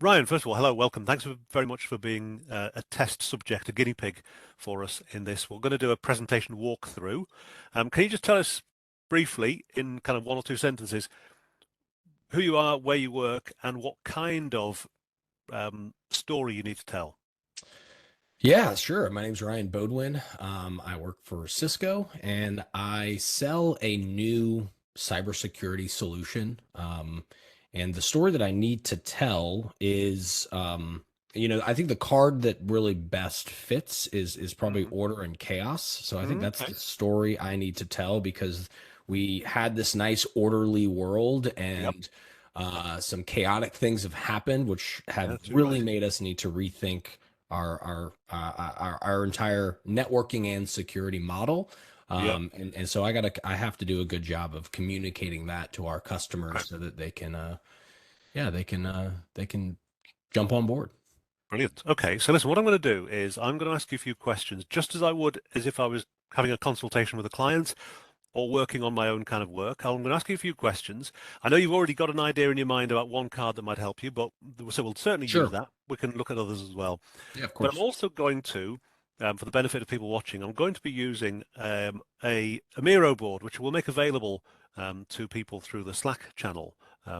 Ryan, first of all, hello, welcome. Thanks very much for being a test subject, a guinea pig for us in this. We're going to do a presentation walkthrough. Can you just tell us briefly, in kind of one or two sentences, who you are, where you work, and what kind of story you need to tell? Yeah, sure. My name's Ryan Baudoin. I work for Cisco and I sell a new cybersecurity solution. And the story that I need to tell is, I think the card that really best fits is probably Hmm. order and chaos. So I think that's Okay. the story I need to tell because we had this nice orderly world Yep. and some chaotic things have happened, which Yeah, have too really right. made us need to rethink our entire networking and security model. Yep. And so I have to do a good job of communicating that to our customers so that they can they can jump on board. Brilliant. Okay, so listen, what I'm going to do is I'm going to ask you a few questions, just as I would as if I was having a consultation with a client or working on my own kind of work. I'm going to ask you a few questions. I know you've already got an idea in your mind about one card that might help you, but so we'll certainly use Sure. that. We can look at others as well. Yeah, of But I'm course. also going to, for the benefit of people watching, I'm going to be using a Miro board, which we'll make available to people through the Slack channel,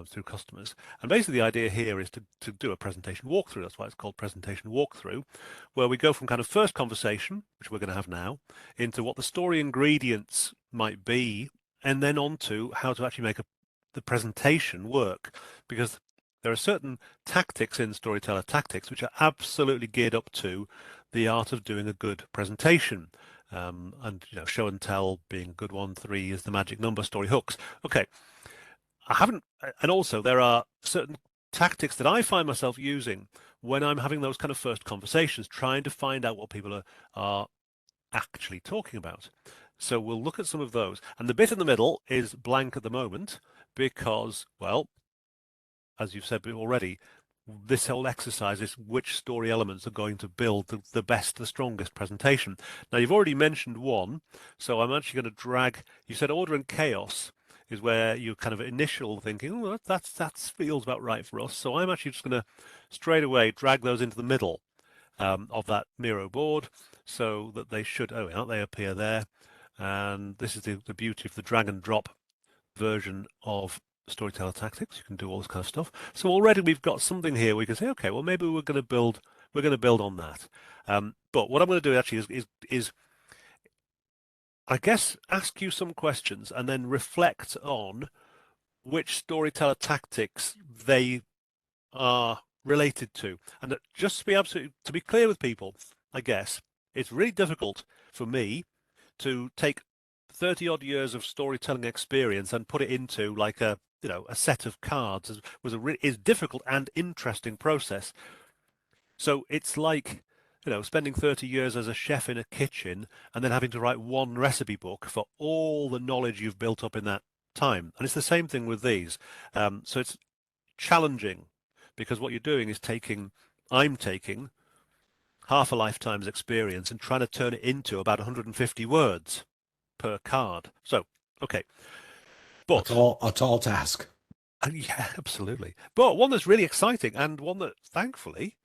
through customers. And basically the idea here is to do a presentation walkthrough. That's why it's called presentation walkthrough, where we go from kind of first conversation, which we're going to have now, into what the story ingredients might be, and then on to how to actually make the presentation work. Because there are certain tactics in Storyteller Tactics which are absolutely geared up to the art of doing a good presentation. And show and tell being a good one. 3 is the magic number. Story hooks. Okay, I haven't, and also there are certain tactics that I find myself using when I'm having those kind of first conversations, trying to find out what people are actually talking about. So we'll look at some of those. And the bit in the middle is blank at the moment because, well, as you've said already, this whole exercise is which story elements are going to build the best, the strongest presentation. Now, you've already mentioned one, so I'm actually going to drag, you said order and chaos is where you kind of initial thinking, oh, that feels about right for us. So I'm actually just going to straight away drag those into the middle of that Miro board so that they should, oh, yeah, they appear there. And this is the beauty of the drag and drop version of Storyteller Tactics. You can do all this kind of stuff. So already we've got something here. We can say, okay, well maybe we're going to build on that. But what I'm going to do actually is I guess ask you some questions and then reflect on which Storyteller Tactics they are related to. And just to be clear with people, I guess it's really difficult for me to take 30 odd years of storytelling experience and put it into like a set of cards is difficult and interesting process. So it's like spending 30 years as a chef in a kitchen and then having to write one recipe book for all the knowledge you've built up in that time. And it's the same thing with these. So it's challenging because what you're doing is I'm taking half a lifetime's experience and trying to turn it into about 150 words per card. So, okay, but A tall task. yeah, absolutely. But one that's really exciting and one that thankfully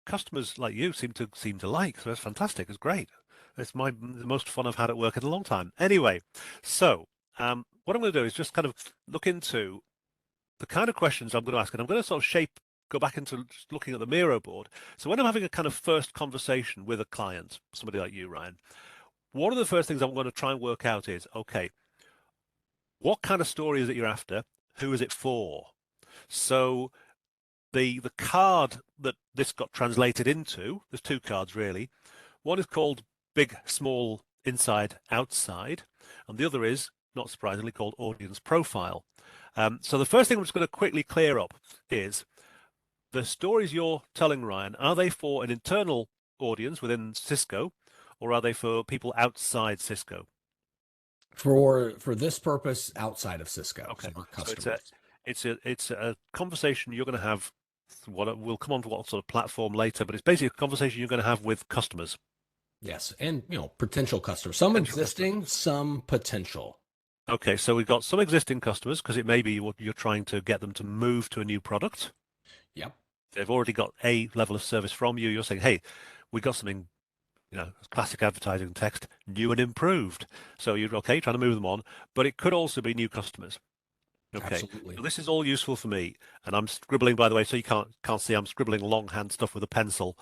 customers like you seem to like. So that's fantastic. It's great. It's the most fun I've had at work in a long time. Anyway, so what I'm going to do is just kind of look into the kind of questions I'm going to ask, and I'm going to sort of go back into just looking at the Miro board. So when I'm having a kind of first conversation with a client, somebody like you, Ryan, one of the first things I'm going to try and work out is, okay, what kind of story is it you're after? Who is it for? So the card that this got translated into, there's two cards really. One is called Big, Small, Inside, Outside, and the other is, not surprisingly, called Audience Profile. So the first thing I'm just going to quickly clear up is the stories you're telling, Ryan, are they for an internal audience within Cisco, or are they for people outside Cisco? For this purpose outside of Cisco, so Okay, our so customers. it's a conversation you're going to have. What we'll come on to what sort of platform later, but it's basically a conversation you're going to have with customers, Yes, and potential customers, some potential customers. existing, some potential. Okay, so we've got some existing customers because it may be what you're trying to get them to move to a new product. Yep. They've already got a level of service from you. You're saying, hey, we got something, classic advertising text, new and improved. So you're okay, trying to move them on, but it could also be new customers. Okay, so Absolutely. this is all useful for me, and I'm scribbling, by the way, so you can't see I'm scribbling longhand stuff with a pencil,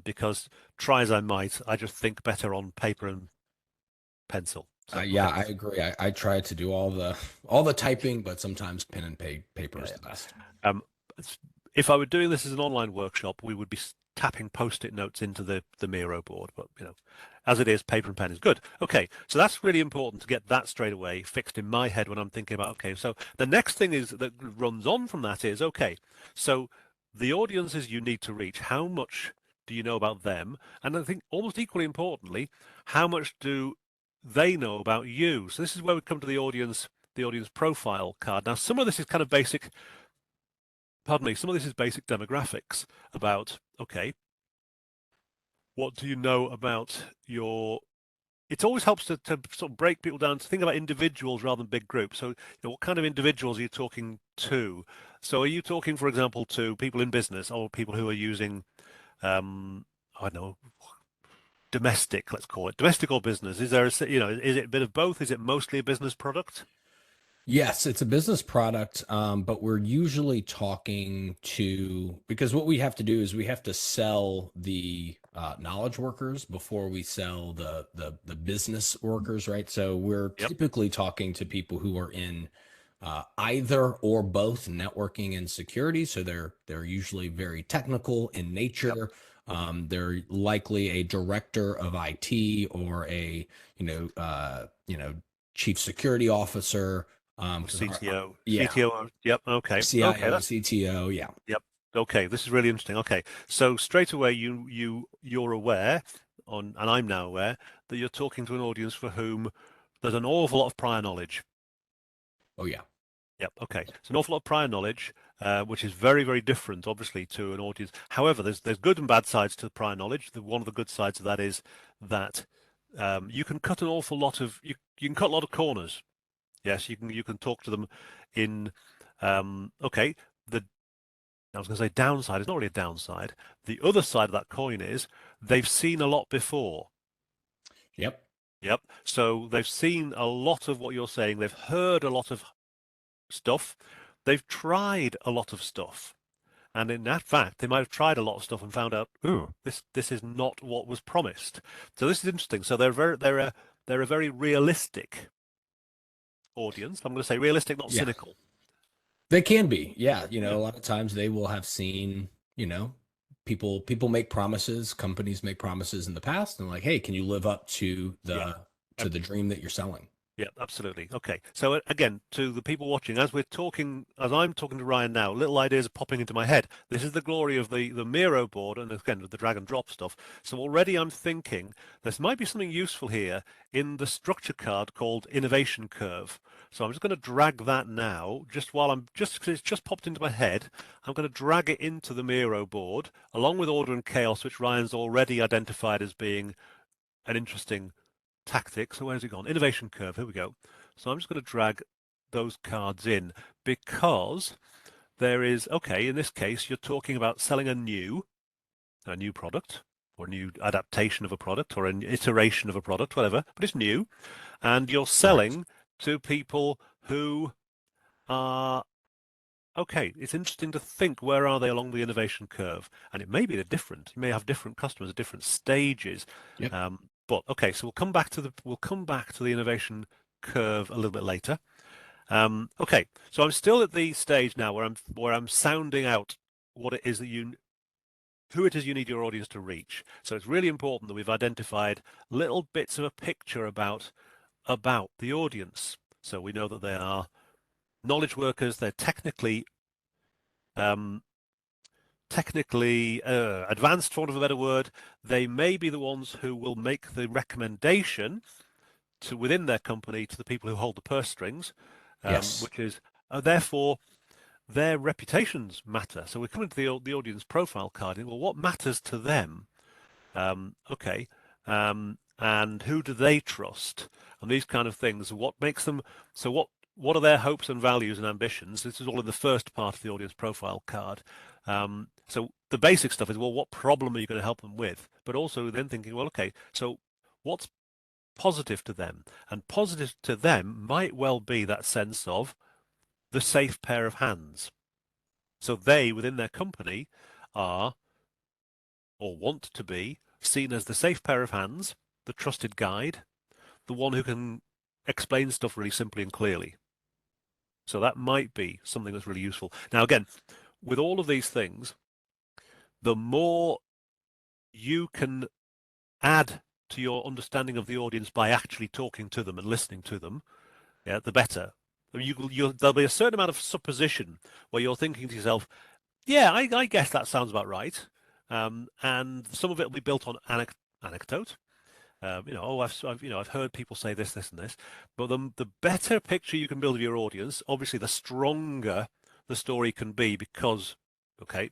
because try as I might, I just think better on paper and pencil. So Yeah, okay, I agree. I try to do all the typing, but sometimes pen and paper yeah, is yeah. the best. It's- if I were doing this as an online workshop, we would be tapping post-it notes into the Miro board, but as it is, paper and pen is good. Okay, so that's really important to get that straight away fixed in my head when I'm thinking about, okay, so the next thing is that runs on from that is, okay, so the audiences you need to reach, how much do you know about them? And I think almost equally importantly, how much do they know about you? So this is where we come to the audience profile card. Now, some of this is kind of basic, pardon me, some of this is basic demographics about, okay, what do you know about your it always helps to sort of break people down to think about individuals rather than big groups. So, what kind of individuals are you talking to? So, are you talking, for example, to people in business or people who are using, I don't know, domestic, let's call it domestic or business? Is there is it a bit of both? Is it mostly a business product? Yes, it's a business product, but we're usually talking to because what we have to do is we have to sell the knowledge workers before we sell the business workers, right? So we're Yep. typically talking to people who are in either or both networking and security. So they're usually very technical in Yep. nature. They're likely a director of IT or a chief security officer. Because CTO, yeah, CTO. Yep. Okay. Okay. CIO, CTO, yeah. Yep. Okay, this is really interesting. Okay, so straight away you're aware and I'm now aware that you're talking to an audience for whom there's an awful lot of prior knowledge. Oh yeah. Yep. Okay, it's an awful lot of prior knowledge, which is very, very different, obviously, to an audience. However, there's good and bad sides to the prior knowledge. One of the good sides of that is that you can cut an awful lot of you can cut a lot of corners. Yes, you can talk to them in okay. The I was going to say downside. It's not really a downside. The other side of that coin is they've seen a lot before. Yep. Yep. So they've seen a lot of what you're saying. They've heard a lot of stuff. They've tried a lot of stuff. And in that fact, they might have tried a lot of stuff and found out, ooh, this is not what was promised. So this is interesting. So they're a very realistic audience. I'm going to say realistic, not Yeah. cynical. They can be. Yeah. A Yeah. lot of times they will have seen, people make promises, companies make promises in the past and like, hey, can you live up to Yeah. the dream that you're selling? Yeah, absolutely. Okay. So again, to the people watching, as I'm talking to Ryan now, little ideas are popping into my head. This is the glory of the Miro board and again with the drag and drop stuff. So already I'm thinking there might be something useful here in the structure card called innovation curve. So I'm just going to drag that now, just while just because it's just popped into my head, I'm going to drag it into the Miro board along with order and chaos, which Ryan's already identified as being an interesting tactic. So where's it gone? Innovation curve. Here we go. So I'm just going to drag those cards in because there is, okay, in this case, you're talking about selling a new product or a new adaptation of a product or an iteration of a product, whatever, but it's new. And you're Correct. selling to people who are, okay, it's interesting to think where are they along the innovation curve? And it may be they're different. You may have different customers at different stages. Yep. But okay, so we'll come back to the innovation curve a little bit later. Okay, so I'm still at the stage now where I'm sounding out what it is that who it is you need your audience to reach. So it's really important that we've identified little bits of a picture about the audience. So we know that they are knowledge workers. They're um, technically advanced, for want of a better word. They may be the ones who will make the recommendation to within their company to the people who hold the purse strings, Yes. which is therefore their reputations matter. So we're coming to the audience profile card. Well, what matters to them? Okay, and who do they trust? And these kind of things. What makes them? So what? what are their hopes and values and ambitions? This is all in the first part of the audience profile card. So the basic stuff is, well, what problem are you going to help them with? But also then thinking, well, okay, so what's positive to them? And positive to them might well be that sense of the safe pair of hands. So they, within their company, are or want to be seen as the safe pair of hands, the trusted guide, the one who can explain stuff really simply and clearly. So that might be something that's really useful. Now, again, with all of these things, the more you can add to your understanding of the audience by actually talking to them and listening to them, yeah, the better. There'll be a certain amount of supposition where you're thinking to yourself, yeah, I guess that sounds about right. And some of it will be built on anecdote. I've heard people say this, this, and this. But the better picture you can build of your audience, obviously, the stronger the story can be because, okay,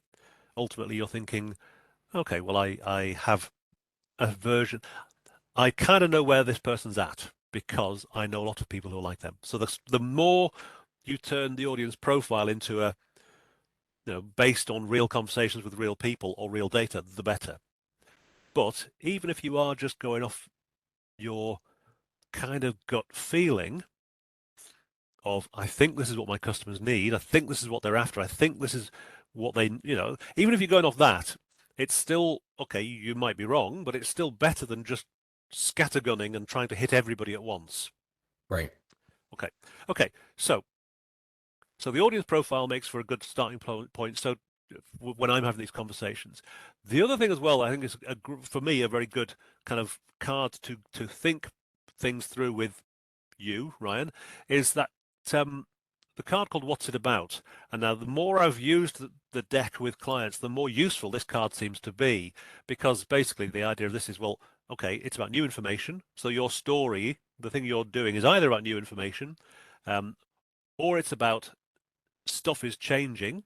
ultimately you're thinking, okay, well, I have a version. I kind of know where this person's at because I know a lot of people who are like them. So the more you turn the audience profile into a, based on real conversations with real people or real data, the better. But even if you are just going off your kind of gut feeling of, I think this is what my customers need, I think this is what they're after, I think this is what they, even if you're going off that, it's still, okay, you might be wrong, but it's still better than just scattergunning and trying to hit everybody at once. Right. Okay. So the audience profile makes for a good starting point. So when I'm having these conversations, the other thing as well, I think is for me a very good kind of card to think things through with you, Ryan, is that the card called "What's It About?" And now the more I've used the deck with clients, the more useful this card seems to be, because basically the idea of this is, well, okay, it's about new information. So your story, the thing you're doing, is either about new information, or it's about stuff is changing,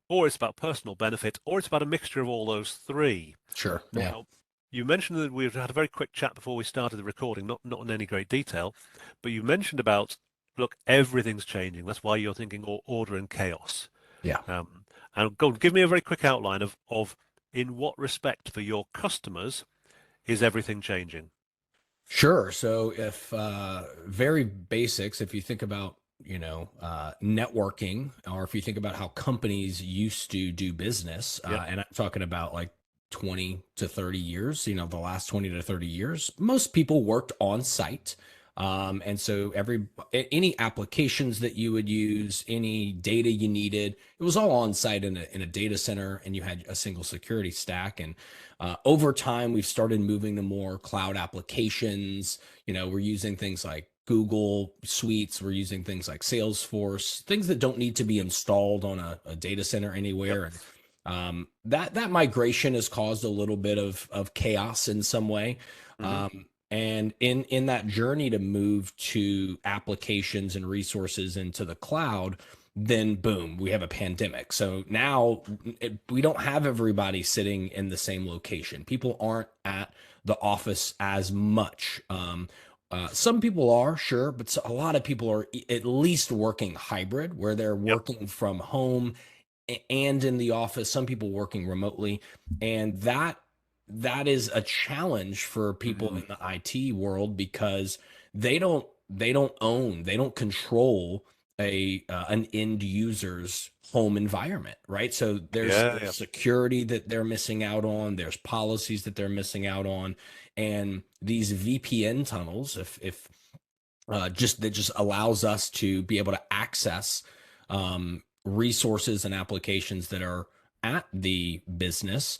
or it's about personal benefit, or it's about a mixture of all those three. Sure. Yeah. Now, you mentioned that we've had a very quick chat before we started the recording, not in any great detail, but you mentioned about, look, everything's changing. That's why you're thinking order and chaos. Yeah. And give me a very quick outline of in what respect for your customers is everything changing? Sure. So if very basics, if you think about, networking, or if you think about how companies used to do business, Yeah. and I'm talking about like 20 to 30 years, the last 20 to 30 years, most people worked on site. And so any applications that you would use, any data you needed, it was all on site in a data center, and you had a single security stack. And over time, we've started moving to more cloud applications. We're using things like Google Suites. We're using things like Salesforce, things that don't need to be installed on a data center Yep. anywhere. And that migration has caused a little bit of chaos in some way. Mm-hmm. And in that journey to move to applications and resources into the cloud, then boom, we have a pandemic. So now we don't have everybody sitting in the same location. People aren't at the office as much. Some people are, sure, but a lot of people are at least working hybrid, where they're Yep. working from home and in the office. Some people working remotely, and that is a challenge for people Mm-hmm. in the IT world, because they don't control an end user's home environment, right? So Yeah. there's Yeah. security that they're missing out on, there's policies that they're missing out on, and these VPN tunnels, if that just allows us to be able to access resources and applications that are at the business.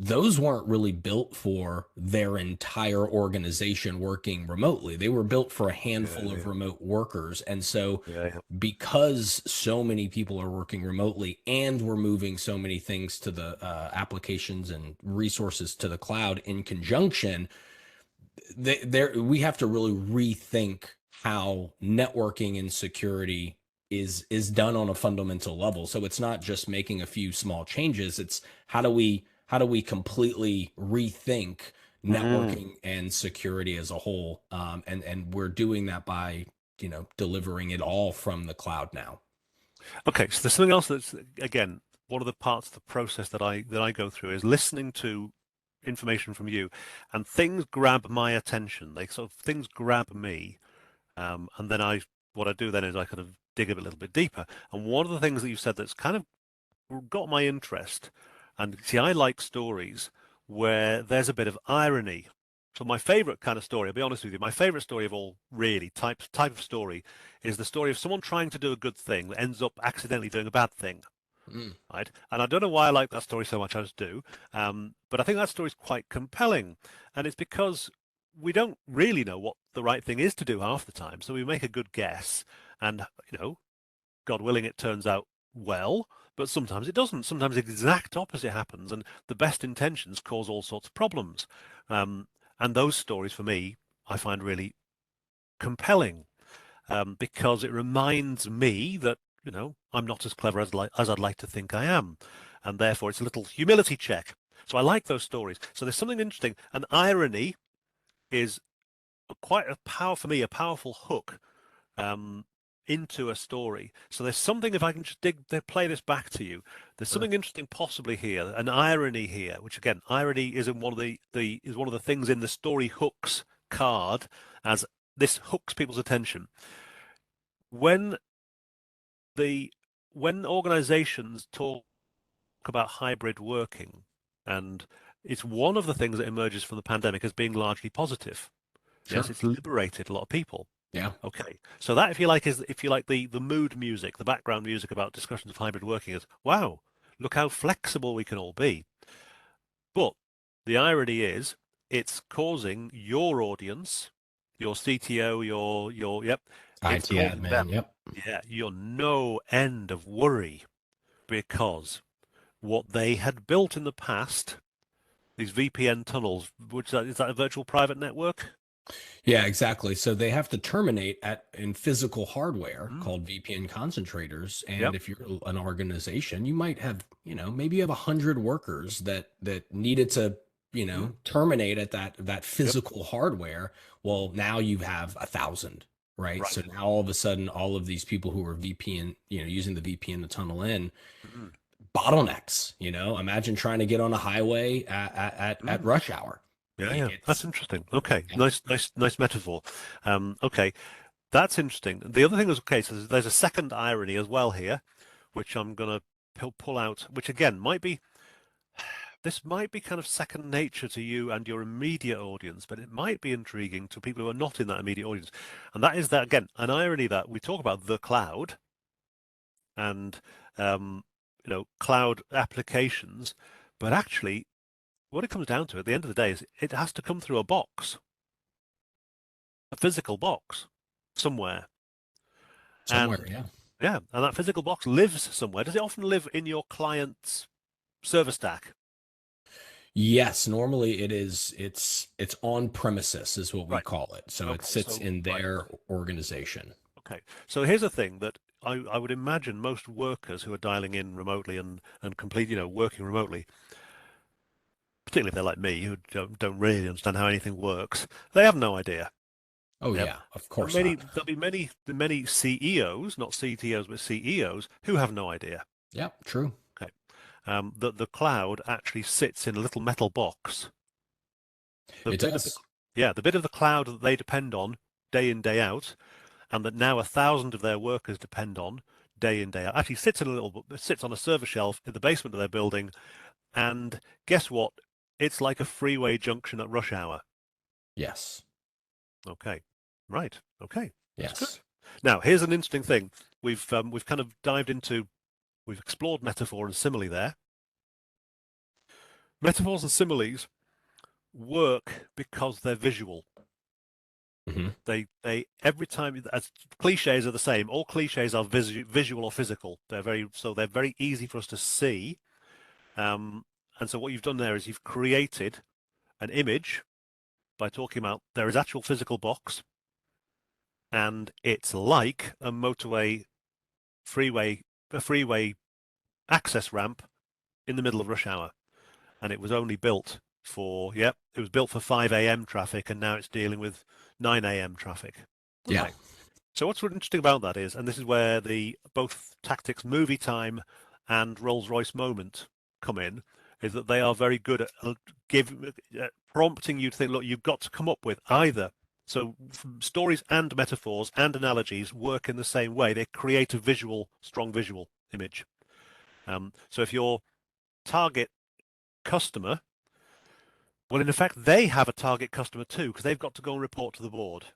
Those weren't really built for their entire organization working remotely. They were built for a handful of Yeah. remote workers. And so, Yeah. because so many people are working remotely, and we're moving so many things to the applications and resources to the cloud in conjunction, we have to really rethink how networking and security is done on a fundamental level. So it's not just making a few small changes. It's how do we completely rethink Mm. networking and security as a whole. And we're doing that by delivering it all from the cloud now. Okay, so there's something else that's, again, one of the parts of the process that I go through is listening to information from you, and things grab my attention. They sort of things grab me, and then what I do then is I kind of dig a little bit deeper. And one of the things that you said that's kind of got my interest, and see, I like stories where there's a bit of irony. So my favorite kind of story, I'll be honest with you, my favorite story of all, really, type of story, is the story of someone trying to do a good thing that ends up accidentally doing a bad thing. Mm, Right? And I don't know why I like that story so much, I just do. But I think that story is quite compelling. And it's because we don't really know what the right thing is to do half the time. So we make a good guess. And, God willing, it turns out well. But sometimes it doesn't. Sometimes the exact opposite happens. And the best intentions cause all sorts of problems. And those stories, for me, I find really compelling, because it reminds me that I'm not as clever as I'd like to think I am, and therefore it's a little humility check. So I like those stories. So there's something interesting, and irony is quite for me, a powerful hook into a story. So there's something, if I can just play this back to you, there's sure. something interesting possibly here, an irony here, which again, irony is in one of the things in the story hooks card, as this hooks people's attention. When when organizations talk about hybrid working, and it's one of the things that emerges from the pandemic as being largely positive. Yes, Sure. it's liberated a lot of people. Yeah. Okay, so that, if you like, is, if you like, the mood music, the background music about discussions of hybrid working is, wow, look how flexible we can all be. But the irony is, it's causing your audience, your CTO, yep, it's IT causing admin. them, Yep. yeah, you're no end of worry, because what they had built in the past, these VPN tunnels, which is that a virtual private network? Yeah, exactly. So they have to terminate in physical hardware Mm, called VPN concentrators. And yep. if you're an organization, you might have, maybe you have 100 workers that needed to, Mm, terminate at that yep. physical hardware. Well, now you have 1,000, right? So Right. now all of a sudden, all of these people who are VPN, using the VPN to tunnel in, Mm, bottlenecks. Imagine trying to get on a highway at mm. rush hour. Yeah, yeah. That's It's interesting. Okay. yeah. Nice metaphor. Okay. That's interesting. The other thing is, okay, so there's a second irony as well here, which I'm going to pull out, which again this might be kind of second nature to you and your immediate audience, but it might be intriguing to people who are not in that immediate audience. And that is that, again, an irony that we talk about the cloud and, cloud applications, but actually what it comes down to at the end of the day is it has to come through a box, a physical box somewhere. Somewhere, And yeah. yeah, and that physical box lives somewhere. Does it often live in your client's server stack? Yes, normally it's on premises is what we Right. call it. So it Okay. sits So, in right. their organization. Okay. So here's the thing that I would imagine most workers who are dialing in remotely and complete, working remotely, particularly if they're like me, who don't really understand how anything works, they have no idea. Oh Yep. yeah, of And course not. there'll be many CEOs, not CTOs, but CEOs who have no idea. Yeah, true. Okay. That the cloud actually sits in a little metal box. The It bit of the does. Yeah, the bit of the cloud that they depend on day in, day out, and that now 1,000 of their workers depend on day in, day out, actually sits on a server shelf in the basement of their building. And guess what? It's like a freeway junction at rush hour. Yes. Okay. Right. Okay. That's good. Yes. Now, here's an interesting thing. We've kind of we've explored metaphor and simile there. Metaphors and similes work because they're visual. Hmm. They every time, as cliches are the same. All cliches are visual or physical. They're very easy for us to see. And so what you've done there is you've created an image by talking about there is actual physical box, and it's like a motorway, a freeway access ramp in the middle of rush hour. And it was only built it was built for 5 a.m. traffic, and now it's dealing with 9 a.m. traffic. Yeah. Okay. So what's interesting about that is, and this is where the both Tactics Movie Time and Rolls-Royce Moment come in, is that they are very good at prompting you to think, look, you've got to come up with either. So stories and metaphors and analogies work in the same way. They create a strong visual image. So if your target customer, well, in effect, they have a target customer too, because they've got to go and report to the board.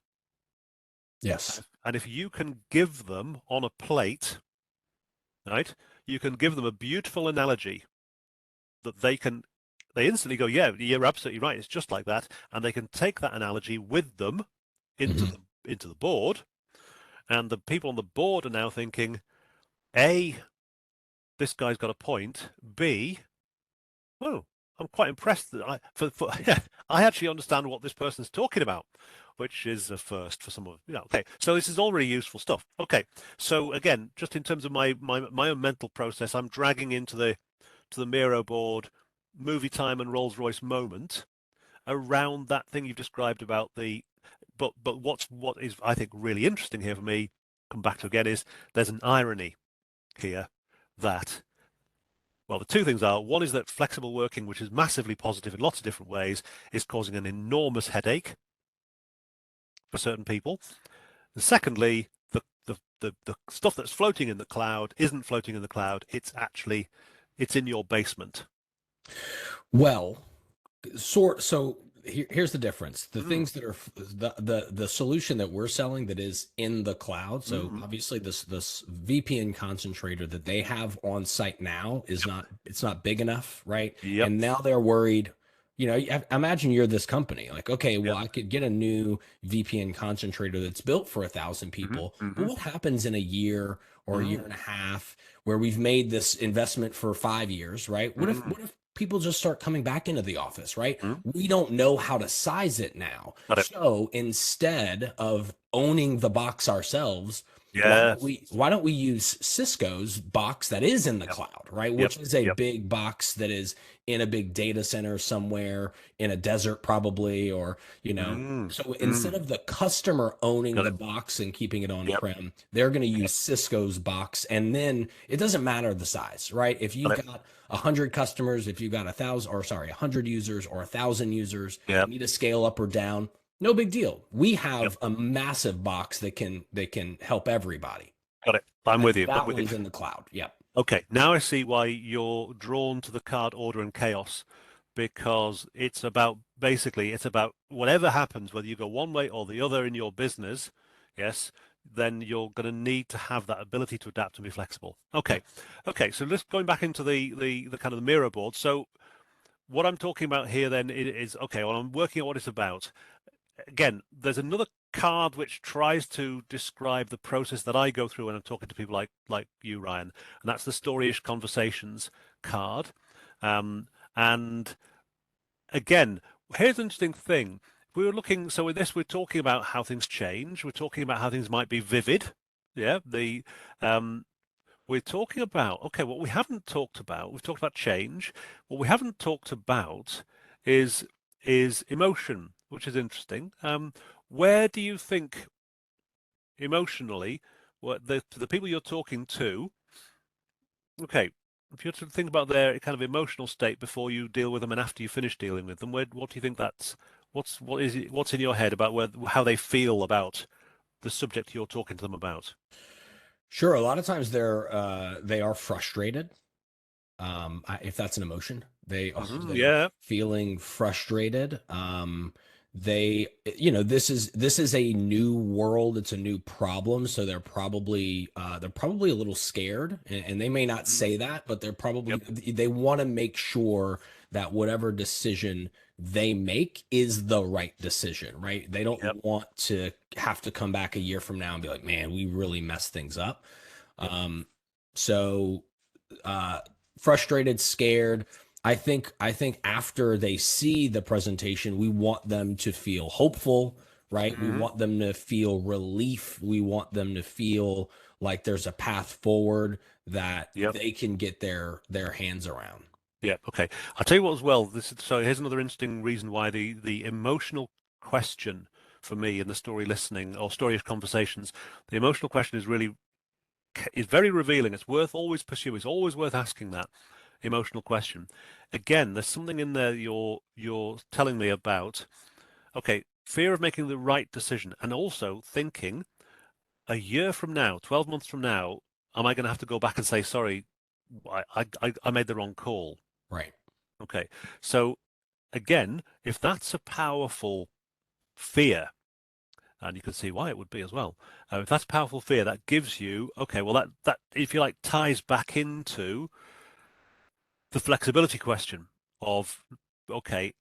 Yes. And if you can give them on a plate, right, you can give them a beautiful analogy that they instantly go, yeah, you're absolutely right. It's just like that. And they can take that analogy with them into Mhm. into the board. And the people on the board are now thinking, A, this guy's got a point. B, well, I'm quite impressed that I actually understand what this person's talking about, which is a first for some of okay. So this is all really useful stuff. Okay, so again, just in terms of my own mental process, I'm dragging into the Miro board movie time and Rolls-Royce moment around that thing you've described about the but what is I think really interesting here for me, come back to again, is there's an irony here that well, the two things are, one is that flexible working, which is massively positive in lots of different ways, is causing an enormous headache for certain people. And secondly, the stuff that's floating in the cloud isn't floating in the cloud. It's in your basement. Well, so here's the difference. The Mm, things that are the solution that we're selling that is in the cloud. So mm, obviously this VPN concentrator that they have on site now is not it's not big enough, right? yep, And now they're worried. Imagine you're this company. Like, okay, well, yep, I could get a new VPN concentrator that's built for 1,000 mm, people, but mm, what happens in a year or a year mm, and a half where we've made this investment for 5 years, right? mm, What if people just start coming back into the office, right? mm. We don't know how to size it now. Got it. So instead of owning the box ourselves, Yes. why don't we use Cisco's box that is in the Yep, cloud, right? yep, Which is a yep. big box that is in a big data center somewhere in a desert probably, or Mm, so instead mm. of the customer owning Got the it. box and keeping it on Yep, prem, they're going to yep. use Cisco's box. And then it doesn't matter the size, right? If Got you've it. got 100 customers, if you've got 100 users or 1,000 users, Yep, need to scale up or down, no big deal. We yep. have a massive box that can help everybody. Got it. I'm with And you. I'm that with you. one's in the cloud. Yep. Okay, now I see why you're drawn to the card order and chaos, because it's about whatever happens, whether you go one way or the other in your business, yes, then you're going to need to have that ability to adapt and be flexible. Okay, Yep. okay. So let's going back into the kind of the Miro board. So what I'm talking about here then is okay. Well, I'm working out what it's about. Again, there's another card which tries to describe the process that I go through when I'm talking to people like you, Ryan, and that's the Storyish Conversations card. And again, here's an interesting thing. We were looking, so with this, we're talking about how things change. We're talking about how things might be vivid. Yeah, um, we're talking about, okay, what we haven't talked about, we've talked about change. What we haven't talked about is emotion, which is interesting. Where do you think emotionally, what the people you're talking to, okay, if you're to think about their kind of emotional state before you deal with them and after you finish dealing with them, what do you think what's in your head about how they feel about the subject you're talking to them about? Sure. A lot of times they are frustrated. If that's an emotion, they're Yeah. feeling frustrated. They, this is a new world. It's a new problem. So they're probably a little scared, and they may not Mm, say that, but yep. they want to make sure that whatever decision they make is the right decision, right? They Yep. don't want to have to come back a year from now and be like, man, we really messed things up. Yep. Um, so uh, frustrated, scared. I think after they see the presentation, we want them to feel hopeful, right? We Hmm. want them to feel relief. We want them to feel like there's a path forward that Yep. they can get their hands around. Yep. Okay. I'll tell you what as well. So here's another interesting reason why the emotional question for me in the story listening or story conversations, the emotional question is very revealing. It's worth always pursuing. It's always worth asking that emotional question. Again, there's something in there you're telling me about. Okay, fear of making the right decision, and also thinking a year from now, 12 months from now, am I going to have to go back and say, sorry, I made the wrong call? Right. Okay, so again, if that's a powerful fear, and you can see why it would be as well. If that's powerful fear, that gives you, okay, well, that if you like ties back into the flexibility question of, okay,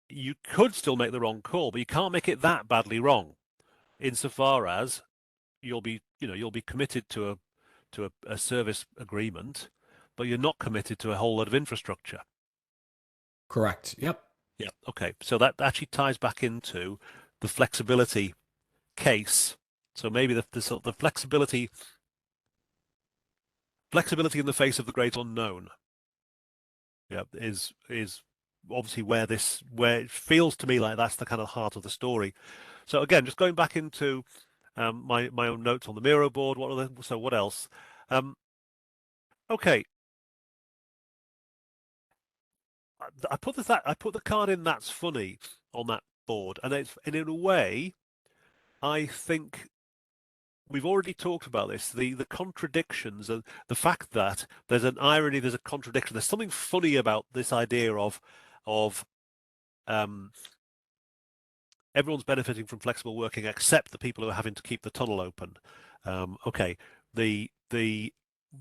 you could still make the wrong call, but you can't make it that badly wrong, insofar as you'll be committed to a service agreement, but you're not committed to a whole lot of infrastructure. Correct. Yep. Yeah. Okay. So that actually ties back into the flexibility case. So maybe the flexibility in the face of the great unknown, yeah, is obviously where it feels to me like that's the kind of heart of the story. So again, just going back into my own notes on the Miro board. What else? Okay, I put the card in that's funny on that board, and in a way, I think we've already talked about this, the contradictions and the fact that there's an irony, there's a contradiction, there's something funny about this idea of um, everyone's benefiting from flexible working except the people who are having to keep the tunnel open. Okay, the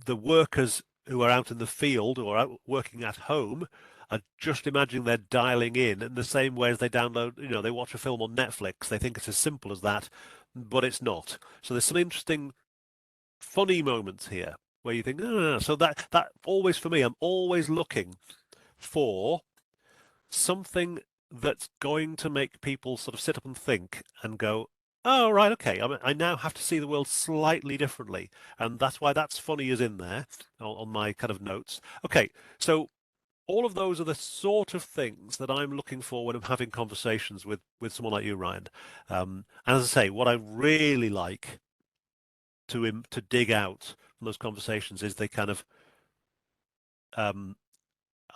workers who are out in the field or out working at home are just imagining they're dialing in the same way as they download, they watch a film on Netflix. They think it's as simple as that, but it's not. So there's some interesting, funny moments here where you think, so that always for me, I'm always looking for something that's going to make people sort of sit up and think and go, oh, right, okay, I now have to see the world slightly differently. And that's why that's funny is in there on my kind of notes. Okay, so all of those are the sort of things that I'm looking for when I'm having conversations with someone like you, Ryan. And as I say, what I really like to dig out from those conversations is they kind of um,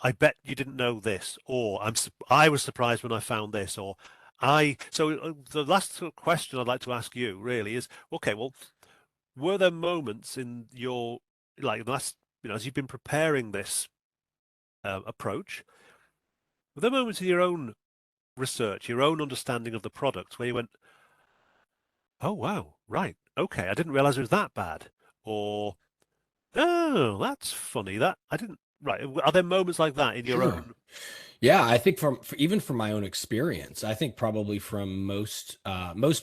I bet you didn't know this, or I was surprised when I found this, or the last sort of question I'd like to ask you really is, okay, well, were there moments in your like last, as you've been preparing this approach, were there moments in your own research, your own understanding of the product where you went, oh wow, right, okay, I didn't realize it was that bad, or oh, that's funny, that I didn't. Right, are there moments like that in your Sure. own? Yeah, I think even from my own experience, I think probably from most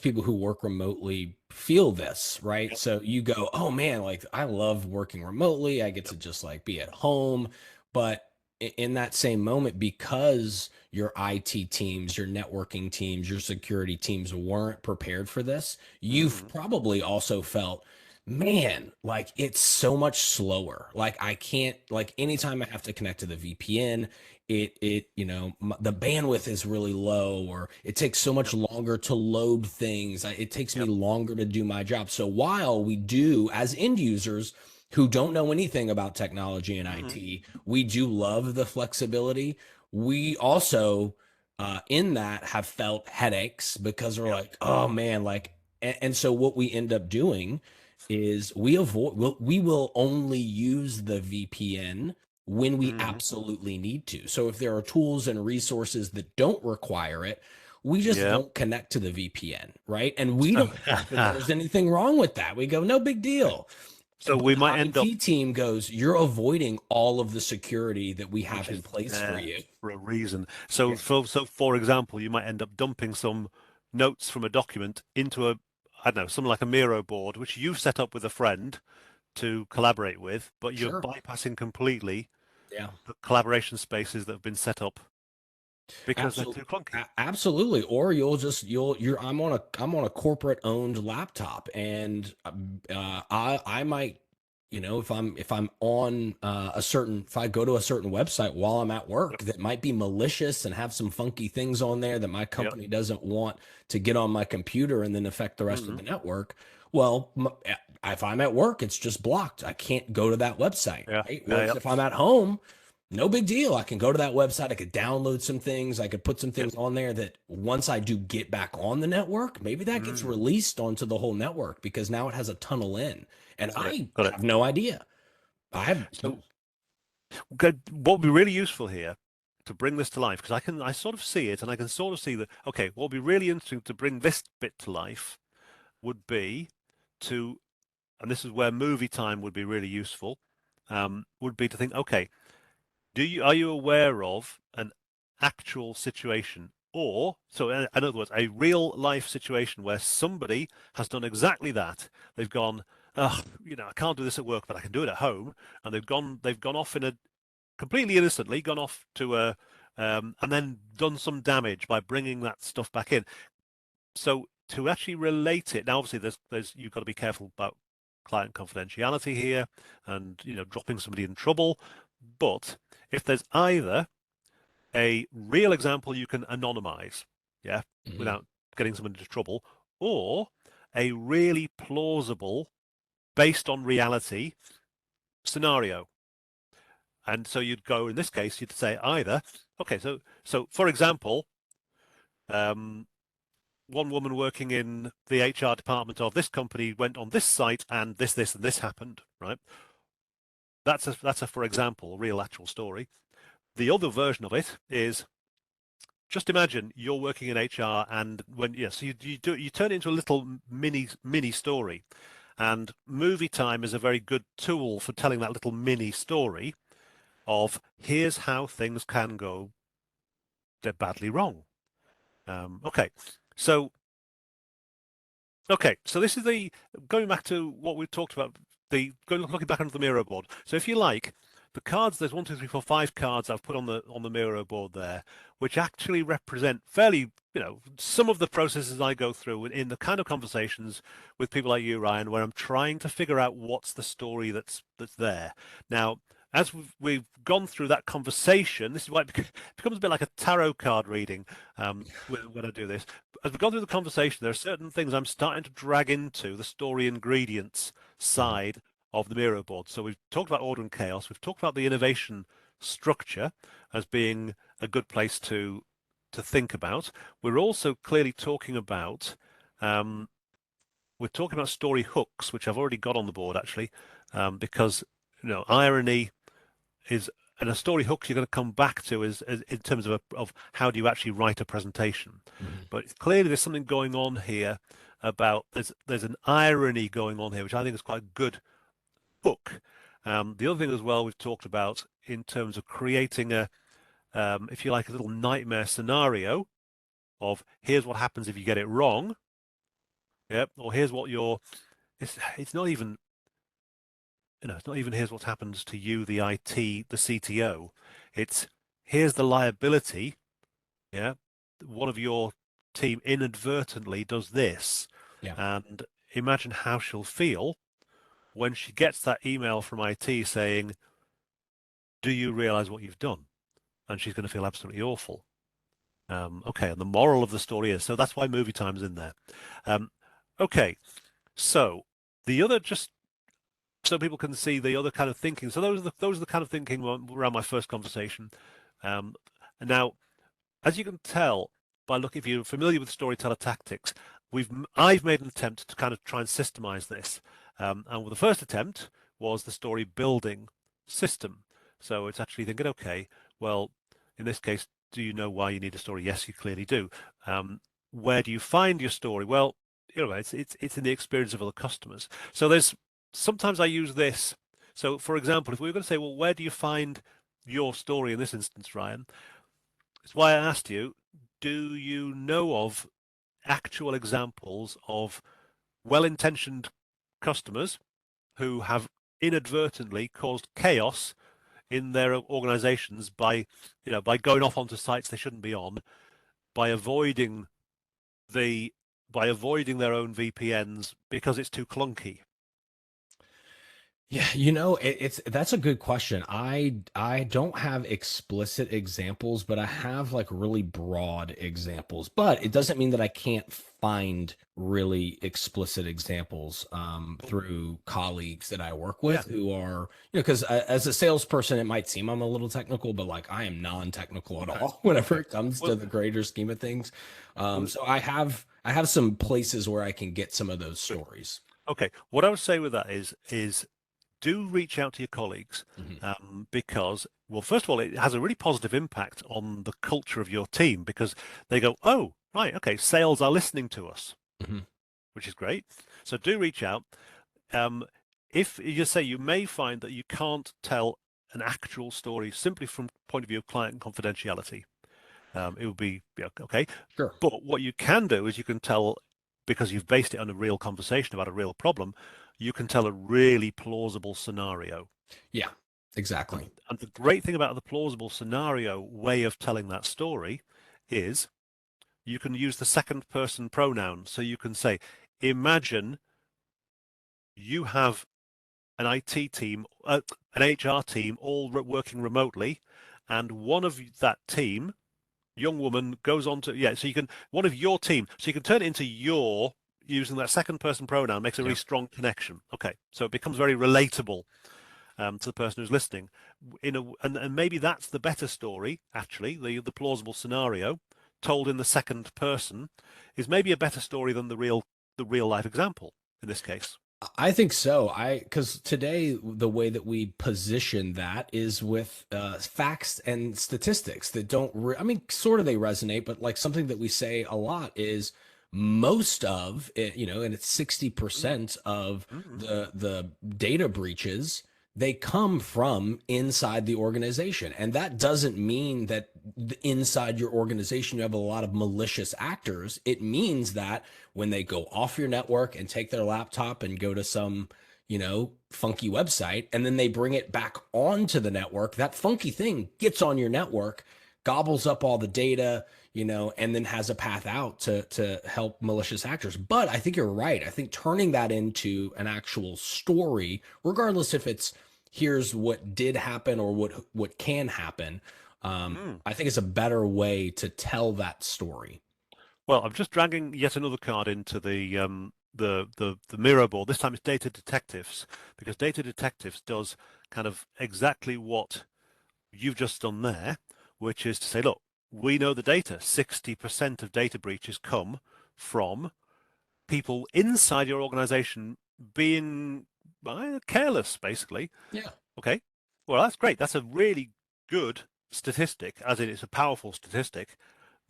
people who work remotely feel this, right? Yep, So you go, "Oh man, like I love working remotely. I get yep, to just like be at home." But in that same moment, because your IT teams, your networking teams, your security teams weren't prepared for this, you've mm, probably also felt, man, like it's so much slower. Like I can't, like anytime I have to connect to the VPN, the bandwidth is really low, or it takes so much yep, longer to load things. It takes me yep. longer to do my job. So while we do, as end users who don't know anything about technology and Hmm. IT, we do love the flexibility. We also, in that, have felt headaches because we're Yep. like, oh man, like, and so what we end up doing is we will only use the VPN when we Hmm. absolutely need to. So if there are tools and resources that don't require it, we just Yep. won't connect to the VPN, right? And we don't think that there's anything wrong with that. We go, no big deal. So But we the might end up, IT team goes, you're avoiding all of the security that we have which in is place for there you. for a reason. Yeah, For example, you might end up dumping some notes from a document into I don't know, something like a Miro board, which you've set up with a friend to collaborate with, but you're sure. bypassing completely Yeah. the collaboration spaces that have been set up because they're Absolutely. too clunky. Absolutely. Or you're I'm on a corporate owned laptop, and I might You know, if I'm on if I go to a certain website while I'm at work Yep. that might be malicious and have some funky things on there that my Yep. company doesn't want to get on my computer and then affect the rest of Hmm. the network, well, if I'm at work, it's just blocked. I can't go to that website, Yeah. right? Yeah. Whereas Yep. if I'm at home, no big deal. I can go to that website. I could download some things. I could put some Yep. things on there that once I do get back on the network, maybe that gets Mm. released onto the whole network because now it has a tunnel in. And Got it. I Got it. have no idea. I have So what would be really useful here to bring this to life, because I sort of see it, and I can sort of see that, okay, what would be really interesting to bring this bit to life would be to, and this is where movie time would be really useful, would be to think, okay, are you aware of an actual situation, or so in other words, a real life situation where somebody has done exactly that. They've gone, oh, I can't do this at work, but I can do it at home, and they've gone off in a completely innocently gone off to a and then done some damage by bringing that stuff back in. So to actually relate it, now obviously there's you've got to be careful about client confidentiality here, and dropping somebody in trouble. But if there's either a real example you can anonymize, yeah, Mhm. without getting someone into trouble, or a really plausible, based on reality scenario. And so you'd go, in this case, you'd say either, okay, so for example, um, one woman working in the HR department of this company went on this site and this, and this happened, right? That's a for example, real actual story. The other version of it is, just imagine you're working in HR, and when yes, you turn it into a little mini story, and movie time is a very good tool for telling that little mini story of here's how things can go badly wrong. Okay, so this is the going back to what we talked about. Looking back onto the Miro board. So if you like, the cards, there's 1, 2, 3, 4, 5 cards I've put on the Miro board there, which actually represent fairly, some of the processes I go through in the kind of conversations with people like you, Ryan, where I'm trying to figure out what's the story that's there. Now, as we've gone through that conversation, this is why it becomes a bit like a tarot card reading when I do this. As we've gone through the conversation, there are certain things I'm starting to drag into the story ingredients Mhm. side of the Miro board. So we've talked about order and chaos. We've talked about the innovation structure as being a good place to think about. We're also clearly talking about um, story hooks, which I've already got on the board actually, because irony is, and a story hook you're going to come back to is in terms of how do you actually write a presentation. Mhm. But clearly there's something going on here about there's an irony going on here, which I think is quite a good hook. The other thing as well we've talked about in terms of creating if you like, a little nightmare scenario of here's what happens if you get it wrong, yeah, or here's what it's not even it's not even here's what happens to you, the IT, the CTO. It's here's the liability. Yeah. One of your team inadvertently does this. Yeah. And imagine how she'll feel when she gets that email from IT saying, do you realize what you've done? And she's going to feel absolutely awful. Okay. And the moral of the story is, so that's why movie time's in there. Um, okay. So the other, just so people can see the other kind of thinking. So those are the kind of thinking around my first conversation. Um, now, as you can tell by looking, if you're familiar with storyteller tactics, I've made an attempt to kind of try and systemize this. And the first attempt was the story building system. So it's actually thinking, okay, well, in this case, do you know why you need a story? Yes, you clearly do. Where do you find your story? Well, it's in the experience of other customers. So sometimes I use this. So for example, if we were going to say, well, where do you find your story in this instance, Ryan? It's why I asked you, do you know of actual examples of well-intentioned customers who have inadvertently caused chaos in their organizations by going off onto sites they shouldn't be on, by avoiding the by avoiding their own VPNs because it's too clunky? Yeah, that's a good question. I don't have explicit examples, but I have like really broad examples. But it doesn't mean that I can't find really explicit examples through colleagues that I work Yeah. with who are, because as a salesperson, it might seem I'm a little technical, but like I am non-technical at Okay. all whenever Okay. it comes to Well, the greater scheme of things. well, So I have some places where I can get some of those good. stories. Okay. What I would say with that is do reach out to your colleagues, Mhm. because, well, first of all, it has a really positive impact on the culture of your team because they go, oh, right, okay, sales are listening to us, Mhm. which is great. So do reach out. Um, if you say you may find that you can't tell an actual story simply from point of view of client confidentiality, it would be, yeah, okay. Sure. But what you can do is you can tell, because you've based it on a real conversation about a real problem, you can tell a really plausible scenario. Yeah, And, exactly. and the great thing about the plausible scenario way of telling that story is you can use the second person pronoun. So you can say, imagine you have an IT team, an HR team, all working remotely, and one of that team, young woman, goes on to, yeah, so you can, one of your team, so you can turn it into your, using that second person pronoun makes a really Yeah. strong connection. Okay, so it becomes very relatable to the person who's listening. And maybe that's the better story, actually, the plausible scenario told in the second person is maybe a better story than the real life example in this case. I think so. Because today the way that we position that is with facts and statistics that don't. I mean, sort of they resonate, but like something that we say a lot is most of it, and it's sixty Mm, percent of mm, the data breaches. They come from inside the organization. And that doesn't mean that inside your organization you have a lot of malicious actors. It means that when they go off your network and take their laptop and go to some, funky website, and then they bring it back onto the network, that funky thing gets on your network, gobbles up all the data, and then has a path out to help malicious actors. But I think you're right. I think turning that into an actual story, regardless if it's here's what did happen or what can happen, mm. I think it's a better way to tell that story. Well, I'm just dragging yet another card into the mirror board. This time it's data detectives, because data detectives does kind of exactly what you've just done there, which is to say, look, we know the data. 60% of data breaches come from people inside your organization being careless, basically. Yeah. Okay. Well, that's great. That's a really good statistic, as in it's a powerful statistic.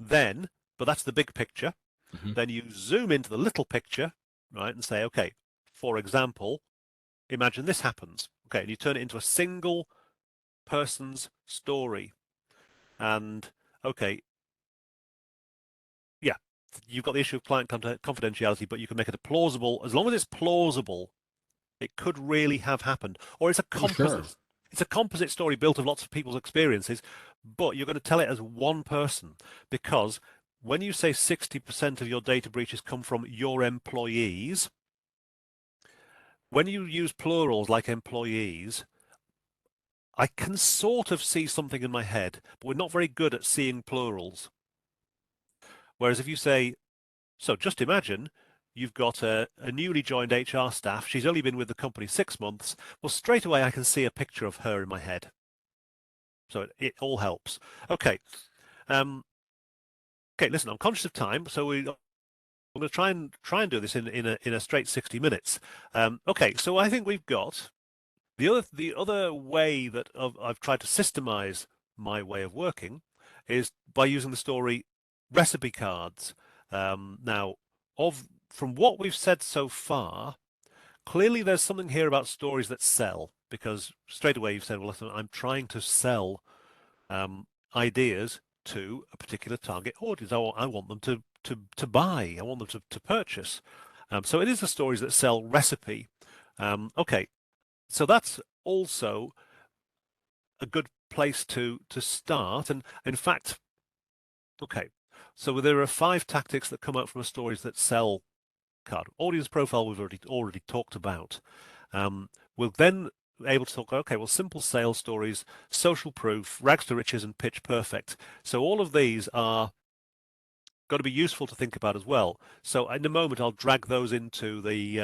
Then, but that's the big picture. Mhm. Then you zoom into the little picture, right, and say, okay, for example, imagine this happens. Okay, and you turn it into a single person's story. And okay, yeah, you've got the issue of client confidentiality, but you can make it a plausible, as long as it's plausible, it could really have happened. Or it's a For sure. composite. It's a composite story built of lots of people's experiences, but you're going to tell it as one person because when you say 60% of your data breaches come from your employees, when you use plurals like employees, I can sort of see something in my head, but we're not very good at seeing plurals. Whereas if you say, so just imagine you've got a newly joined HR staff. She's only been with the company 6 months. Well, straight away I can see a picture of her in my head. So it all helps. Okay. Um, okay, listen, I'm conscious of time, so we're going to try and do this in a straight 60 minutes. Okay, so I think we've got the other way that I've tried to systemize my way of working is by using the story recipe cards. Now, from what we've said so far, clearly there's something here about stories that sell, because straight away you've said, well, listen, I'm trying to sell um, ideas to a particular target audience. I want them to buy. I want them to purchase. So it is the stories that sell recipe. Okay, so that's also a good place to start. And in fact, okay, so there are 5 tactics that come out from a stories that sell card. Audience profile we've already talked about. We'll then able to talk, okay, well, simple sales stories, social proof, rags to riches, and pitch perfect. So all of these are going to be useful to think about as well. So in a moment, I'll drag those into the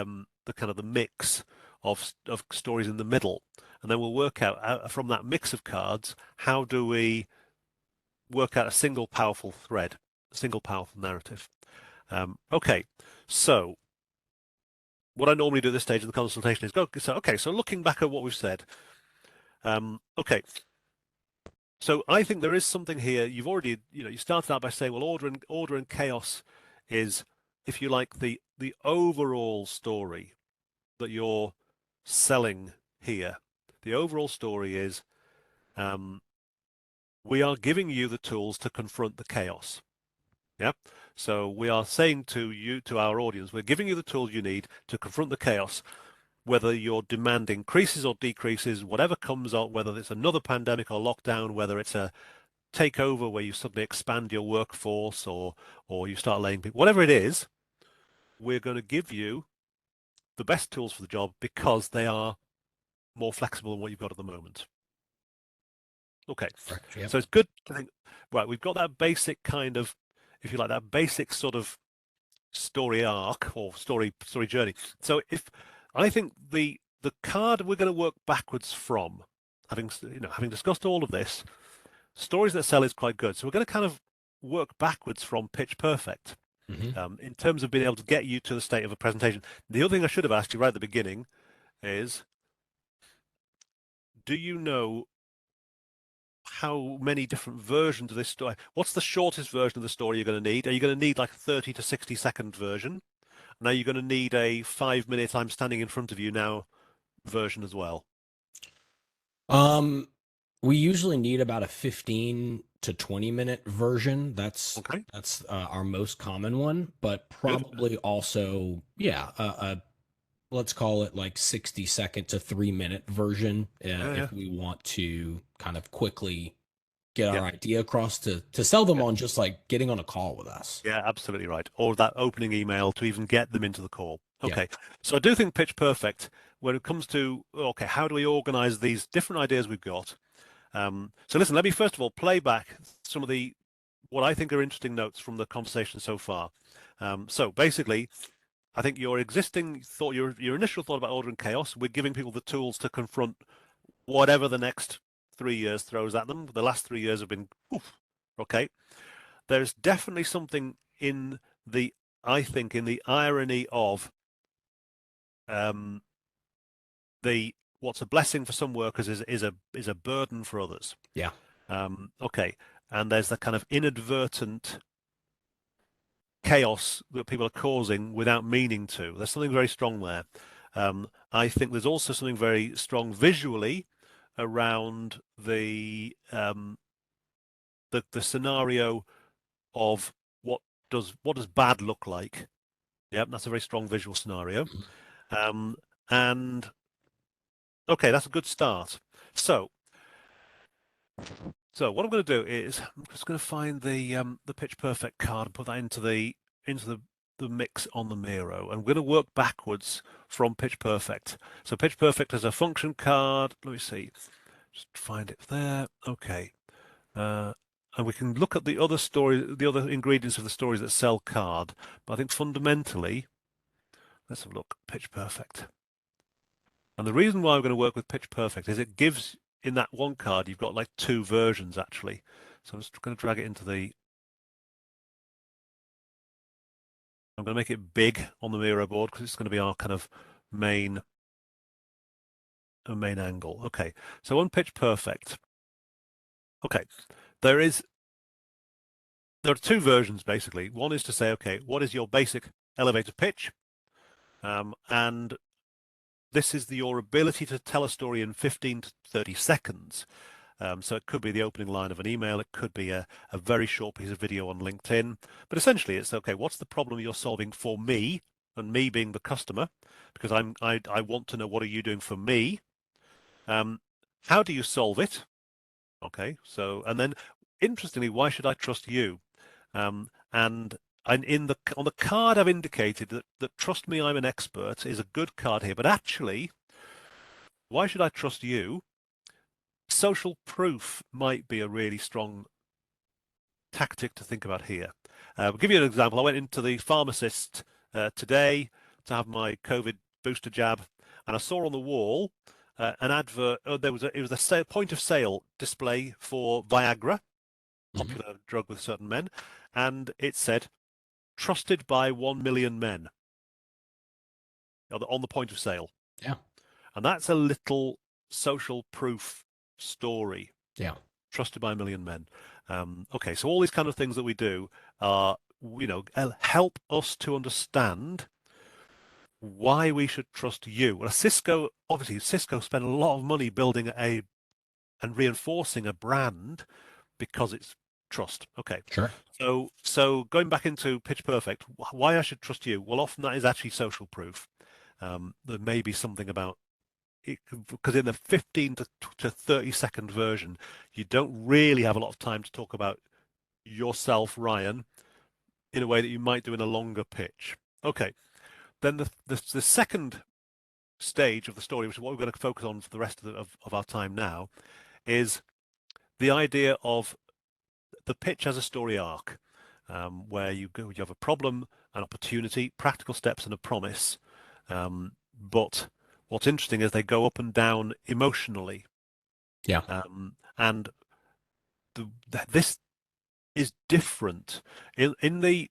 kind of the mix of stories in the middle, and then we'll work out from that mix of cards, how do we work out a single powerful thread, a single powerful narrative. Okay, so what I normally do at this stage of the consultation is go. So okay, so looking back at what we've said, okay. So I think there is something here. You've already, you started out by saying, well, order and chaos is, if you like, the overall story that you're selling here. The overall story is, we are giving you the tools to confront the chaos. Yeah. So we are saying to you, to our audience, we're giving you the tools you need to confront the chaos, whether your demand increases or decreases, whatever comes up, whether it's another pandemic or lockdown, whether it's a takeover where you suddenly expand your workforce or you start laying people, whatever it is, we're going to give you the best tools for the job because they are more flexible than what you've got at the moment. Okay. Correct. Yep. So it's good to think, right, we've got that basic kind of, if you like, that basic sort of story arc or story journey. So if I think the card we're going to work backwards from, having discussed all of this, stories that sell is quite good. So we're going to kind of work backwards from pitch perfect in terms of being able to get you to the state of a presentation. The other thing I should have asked you right at the beginning is, do you know how many different versions of this story? What's the shortest version of the story you're going to need? Are you going to need like a 30 to 60-second version? Now you're going to need a 5-minute I'm standing in front of you now version as well. We usually need about a 15 to 20-minute version. That's Okay. that's our most common one, but probably Good. also, yeah, let's call it like 60-second to 3-minute version Yeah. if we want to kind of quickly get our Yeah. idea across to sell them Yeah. on just like getting on a call with us. Yeah, absolutely right. Or that opening email to even get them into the call. Yeah. Okay. So I do think pitch perfect when it comes to, okay, how do we organize these different ideas we've got? So listen, let me first of all play back some of what I think are interesting notes from the conversation so far. So basically, I think your existing thought, your initial thought about order and chaos, we're giving people the tools to confront whatever the next 3 years throws at them. The last 3 years have been, okay. There's definitely something I think, in the irony of what's a blessing for some workers is a burden for others. Yeah. Okay. And there's the kind of inadvertent chaos that people are causing without meaning to. There's something very strong there. I think there's also something very strong visually around the scenario of what does bad look like. Yep, that's a very strong visual scenario. And okay, that's a good start. So what I'm going to do is I'm just going to find the pitch perfect card and put that into the mix on the Miro, and we're going to work backwards from pitch perfect. So pitch perfect is a function card. Let me see, just find it there. Okay, and we can look at the other ingredients of the stories that sell card. But I think fundamentally, let's have a look. Pitch perfect. And the reason why we're going to work with pitch perfect is it gives, in that one card, you've got like 2 versions actually. So I'm just going to drag it into I'm going to make it big on the Miro board because it's going to be our kind of main angle. Okay, so on pitch perfect. Okay, there are 2 versions basically. One is to say, okay, what is your basic elevator pitch? And this is your ability to tell a story in 15 to 30 seconds. So it could be the opening line of an email. It could be a very short piece of video on LinkedIn. But essentially, it's, okay, what's the problem you're solving for me, and me being the customer, because I want to know, what are you doing for me? How do you solve it? Okay, so, and then interestingly, why should I trust you? And on the card, I've indicated that trust me, I'm an expert is a good card here, but actually, Why should I trust you? Social proof might be a really strong tactic to think about here. I'll give you an example. I went into the pharmacist today to have my COVID booster jab, and I saw on the wall an advert. It was a point of sale display for Viagra, Mhm. popular drug with certain men, and it said trusted by 1 million men on the point of sale. Yeah. And that's a little social proof story, Yeah. trusted by 1 million men. Okay, so all these kind of things that we do are, help us to understand why we should trust you. Well, Cisco spent a lot of money building and reinforcing a brand because it's trust. Okay, Sure. so going back into Pitch Perfect, why I should trust you? Well, often that is actually social proof. There may be something about it, because in the 15 to 30-second version, you don't really have a lot of time to talk about yourself, Ryan, in a way that you might do in a longer pitch. Okay, then the second stage of the story, which is what we're going to focus on for the rest of our time now, is the idea of the pitch as a story arc, where you have a problem, an opportunity, practical steps, and a promise. But what's interesting is they go up and down emotionally, Yeah. and this is different in the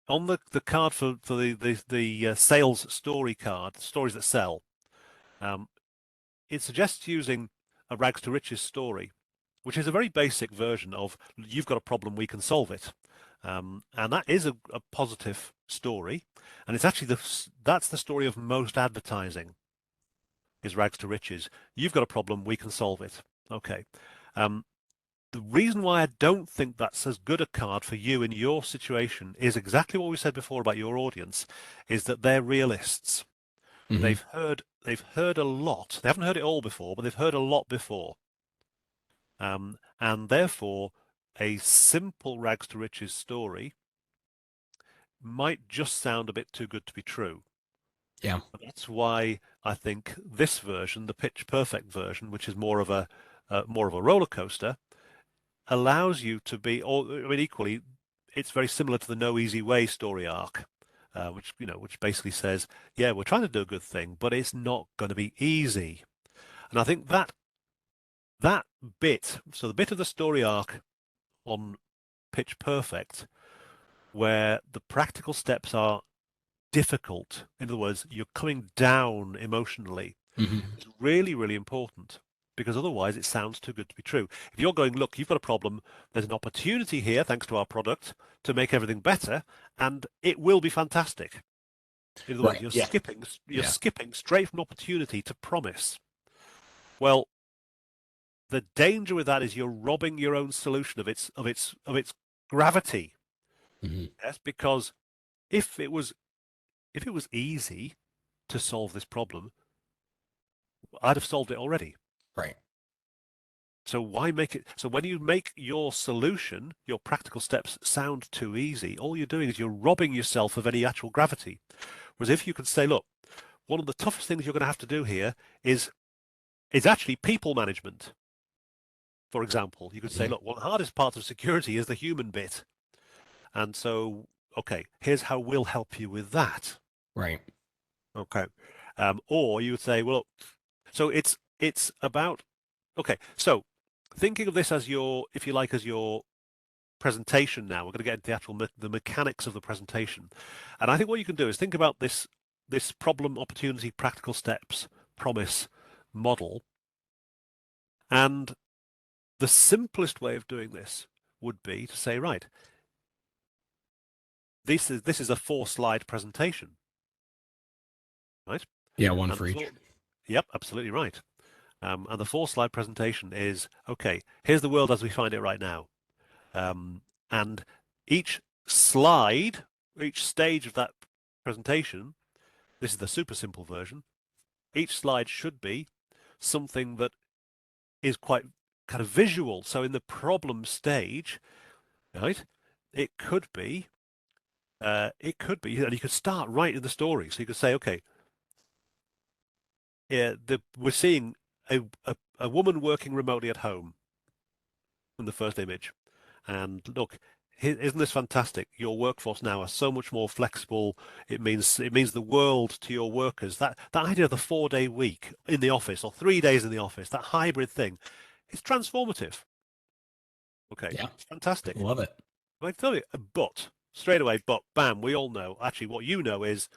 on the card for the sales story card, stories that sell. Um, it suggests using a rags to riches story, which is a very basic version of you've got a problem, we can solve it. And that is a positive story. And it's actually that's the story of most advertising is rags to riches. You've got a problem, we can solve it. Okay. Um, the reason why I don't think that's as good a card for you in your situation is exactly what we said before about your audience, is that they're realists. Hmm. They've heard a lot. They haven't heard it all before, but they've heard a lot before. And therefore, a simple rags to riches story might just sound a bit too good to be true. Yeah. That's why I think this version, the Pitch Perfect version, which is more of a roller coaster, allows you to be. Or I mean, equally, it's very similar to the No Easy Way story arc, which basically says, yeah, we're trying to do a good thing, but it's not going to be easy. And I think that bit, so the bit of the story arc on Pitch Perfect, where the practical steps are difficult, in other words, you're coming down emotionally, Hmm. is really, really important because otherwise it sounds too good to be true. If you're going, look, you've got a problem, there's an opportunity here, thanks to our product, to make everything better, and it will be fantastic. In other words, Right. Yeah. you're Yeah. skipping straight from opportunity to promise. Well, the danger with that is you're robbing your own solution of its gravity. Hmm. Yes, because if it was if it was easy to solve this problem, I'd have solved it already. Right. So why make it? So when you make your solution, your practical steps sound too easy, all you're doing is you're robbing yourself of any actual gravity. Whereas if you can say, look, one of the toughest things you're going to have to do here is actually people management. For example, you could say, Hmm. look, one of the hardest parts of security is the human bit. And so, okay, here's how we'll help you with that. Right. Okay. Or you would say, well, so it's about okay. So thinking of this as your, if you like, as your presentation now, we're going to get into the actual the mechanics of the presentation. And I think what you can do is think about this problem, opportunity, practical steps, promise model. And the simplest way of doing this would be to say, right, this is a 4-slide presentation, right? Yeah. One And for the each. four, yep, absolutely right. And the 4-slide presentation is, okay, here's the world as we find it right now. And each slide, each stage of that presentation, this is the super simple version, each slide should be something that is quite kind of visual. So in the problem stage, right, it could be, and you could start right in the story. So you could say, okay, we're seeing a woman working remotely at home in the first image. And look, isn't this fantastic? Your workforce now are so much more flexible. It means the world to your workers. That idea of the 4-day week in the office or 3 days in the office, that hybrid thing, it's transformative. Okay, Yeah, it's fantastic. love it. I tell you, but straight away, but bam, we all know. Actually, what you know is,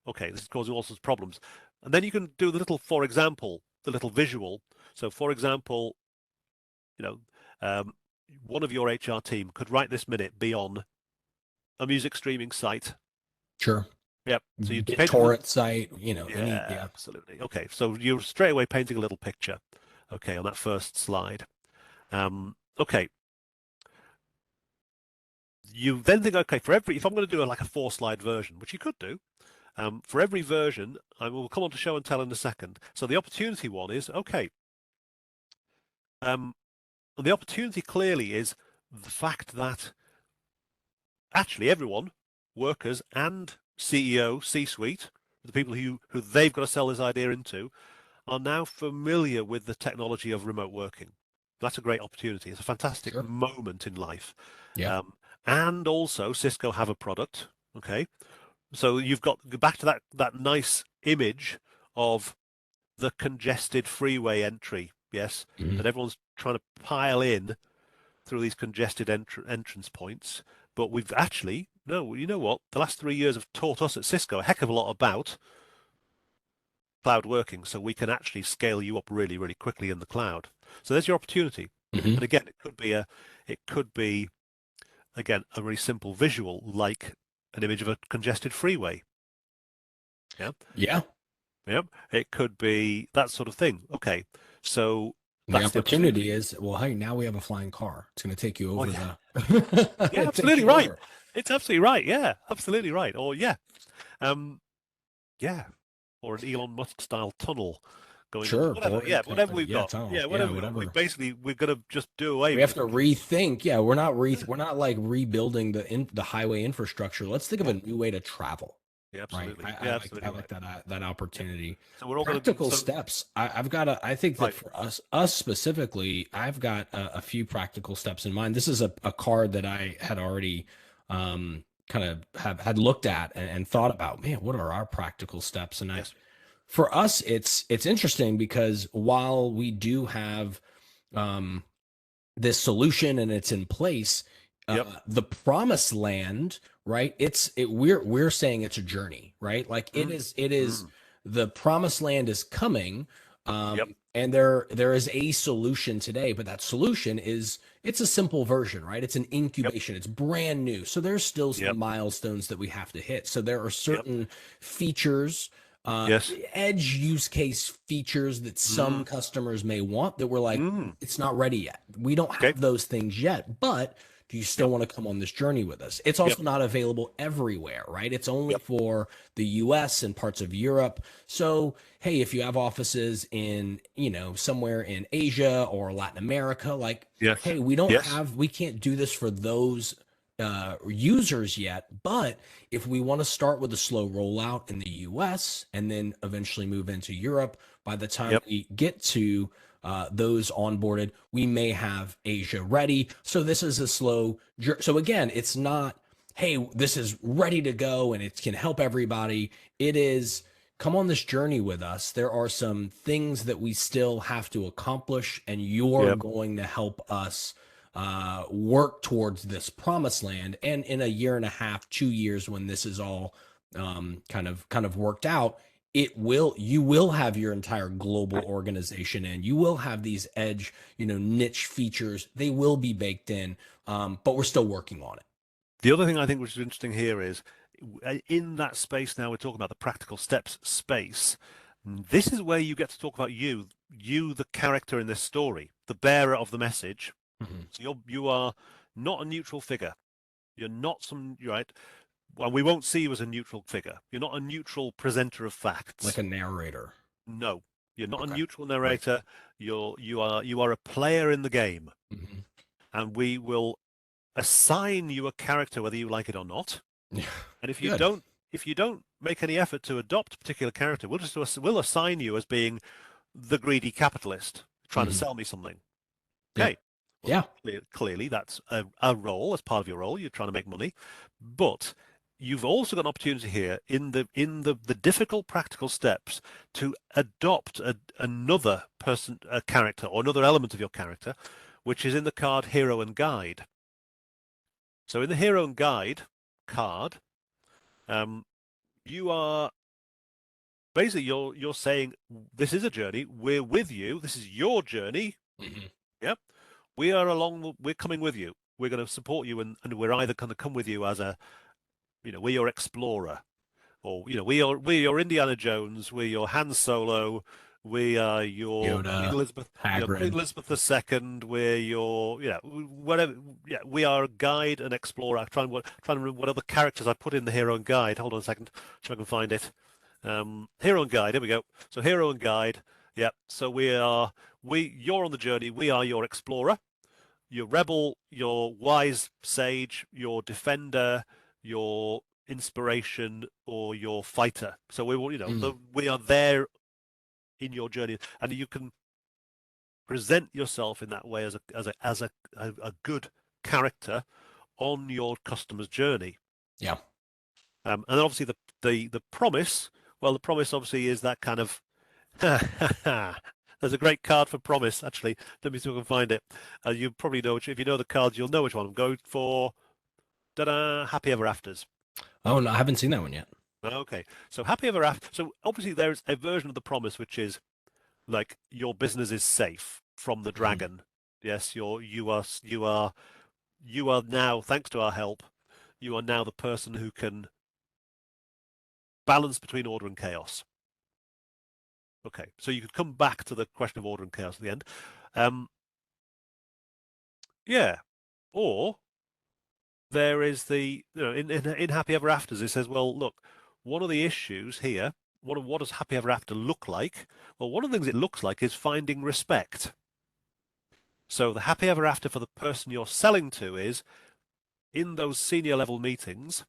okay, this is causing all sorts of problems. And then you can do the little, for example, the little visual. So, for example, you know, one of your HR team could right this minute be on a music streaming site. Sure. Yep. So you paint BitTorrent site, yeah, absolutely. Okay. So you're straight away painting a little picture. Okay, on that first slide. Okay. You then think, okay, if I'm going to do like a 4-slide version, which you could do, for every version, I will come on to show and tell in a second. So the opportunity one is, okay, the opportunity clearly is the fact that actually everyone, workers and CEO, C-suite, the people who they've got to sell this idea into, are now familiar with the technology of remote working. That's a great opportunity. It's a fantastic Sure. moment in life. Yeah. And also Cisco have a product. Okay. So you've got back to that nice image of the congested freeway entry. Yes. Mhm. That everyone's trying to pile in through these congested entrance points. But we've actually, no, you know what? The last 3 years have taught us at Cisco a heck of a lot about cloud working, so we can actually scale you up really, really quickly in the cloud. So there's your opportunity. Mhm. And again, it could be again a really simple visual, like an image of a congested freeway. Yeah, Yeah. yeah. It could be that sort of thing. Okay, so The that's the opportunity. opportunity is, well, hey, now we have a flying car. It's going to take you Oh over yeah, yeah, take absolutely you right. over. It's absolutely right. Yeah, absolutely right. Or yeah, um, yeah, or an Elon Musk style tunnel going under, Sure, whatever. Yeah, boring whatever company. we've Yeah, got. tunnels. Yeah, Yeah, whatever we've got. whatever. We're gonna just do away We with have it to completely. rethink. Yeah, Yeah, we're not like rebuilding the highway infrastructure. Let's think of yeah, a new way to travel. yeah, Right. absolutely. Yeah, absolutely I like right. that Yeah. opportunity. So we're all gonna. Practical So steps. I've got I think that right. for us specifically, I've got a few practical steps in mind. This is a card that I had already kind of had looked at and thought about, man, what are our practical steps? And Yes. for us, it's interesting because while we do have um, this solution and it's in place, Yep. the promised land, right? We're saying it's a journey, right? Like Mm. it is Mm. the promised land is coming. Yep. And there is a solution today, but that solution is it's a simple version, right? It's an Yep. incubation. It's brand new. So there's still some Yep. milestones that we have to hit. So there are Yep. certain features, Yes. edge use case features that some Mm. customers may want that we're like, Mm. it's not ready yet. We don't Okay. have those things yet, but do you still Yep. want to come on this journey with us? It's Yep. also not available everywhere, right? It's only Yep. for the US and parts of Europe. So, hey, if you have offices in, somewhere in Asia or Latin America, like, Yes. hey, Yes. we can't do this for those users yet. But if we want to start with a slow rollout in the US and then eventually move into Europe, by the time Yep. we get to those onboarded, we may have Asia ready. So this is a slow. So again, it's not, hey, this is ready to go and it can help everybody. It is, come on this journey with us. There are some things that we still have to accomplish, and you're Yep. going to help us work towards this promised land. And in a year and a half, 2 years, when this is all kind of worked out, you will have your entire global organization in. You will have these edge, niche features. They will be baked in, but we're still working on it. The other thing I think which is interesting here is in that space now we're talking about the practical steps space. This is where you get to talk about you, the character in this story, the bearer of the message. Mhm. So you are not a neutral figure. You're not right. Well, we won't see you as a neutral figure. You're not a neutral presenter of Like facts. a narrator. No, you're not a Okay. neutral Right. narrator. You are a player in the game, Mhm. and we will assign you a character whether you like it or not. Yeah. And if you Good. don't if you don't make any effort to adopt a particular character, we'll assign you as being the greedy capitalist trying to sell me something. Yeah. Okay. Well, Yeah. clearly that's a role as part of your role. You're trying to make money, but you've also got an opportunity here in the difficult practical steps to adopt another person, a character, or another element of your character, which is in the card Hero and Guide. So in the Hero and Guide card, you are basically you're saying this is a journey. We're with you. This is your journey. Yep. We're coming with you. We're going to support you, and we're either going to come with you as we're your explorer, or we're your Indiana Jones, we're your Han Solo, we are your Queen Yoda, Elizabeth, Queen Hagrid. Elizabeth II, we're your whatever. Yeah, we are a guide and explorer. I'm trying to remember what other characters I put in the Hero and Guide. Hold on a second, so I can find it. Hero and Guide. Here we go. So Hero and Guide. Yeah. So you're on the journey. We are your explorer, your rebel, your wise sage, your defender, your inspiration, or your fighter. So we will, we are there in your journey, and you can present yourself in that way as a good character on your customer's journey. Yeah. And then obviously the promise. Well, the promise obviously is that kind of. There's a great card for promise, actually. Let me see if I can find it. You probably know if you know the cards, you'll know which one I'm going for. Ta-da! Happy Ever Afters. Oh, no, I haven't seen that one yet. Okay, so Happy Ever After. So obviously there's a version of the promise which is like your business is safe from the dragon. Yes, you are now, thanks to our help, you are now the person who can balance between order and chaos. Okay, so you could come back to the question of order and chaos at the end. Yeah, or there is in Happy Ever Afters it says, well, look, one of the issues here, what does Happy Ever After look like? Well, one of the things it looks like is finding respect. So the Happy Ever After for the person you're selling to is in those senior level meetings.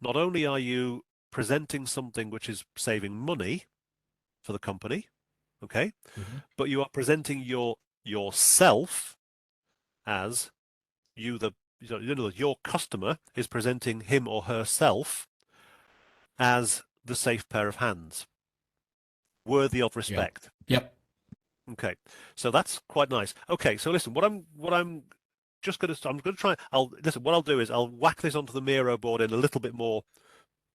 Not only are you presenting something which is saving money for the company, okay, but you are presenting yourself as your customer is presenting him or herself as the safe pair of hands, worthy of respect. Yep. Okay, so that's quite nice. Okay, so listen, I'm going to try. What I'll do is I'll whack this onto the Miro board in a little bit more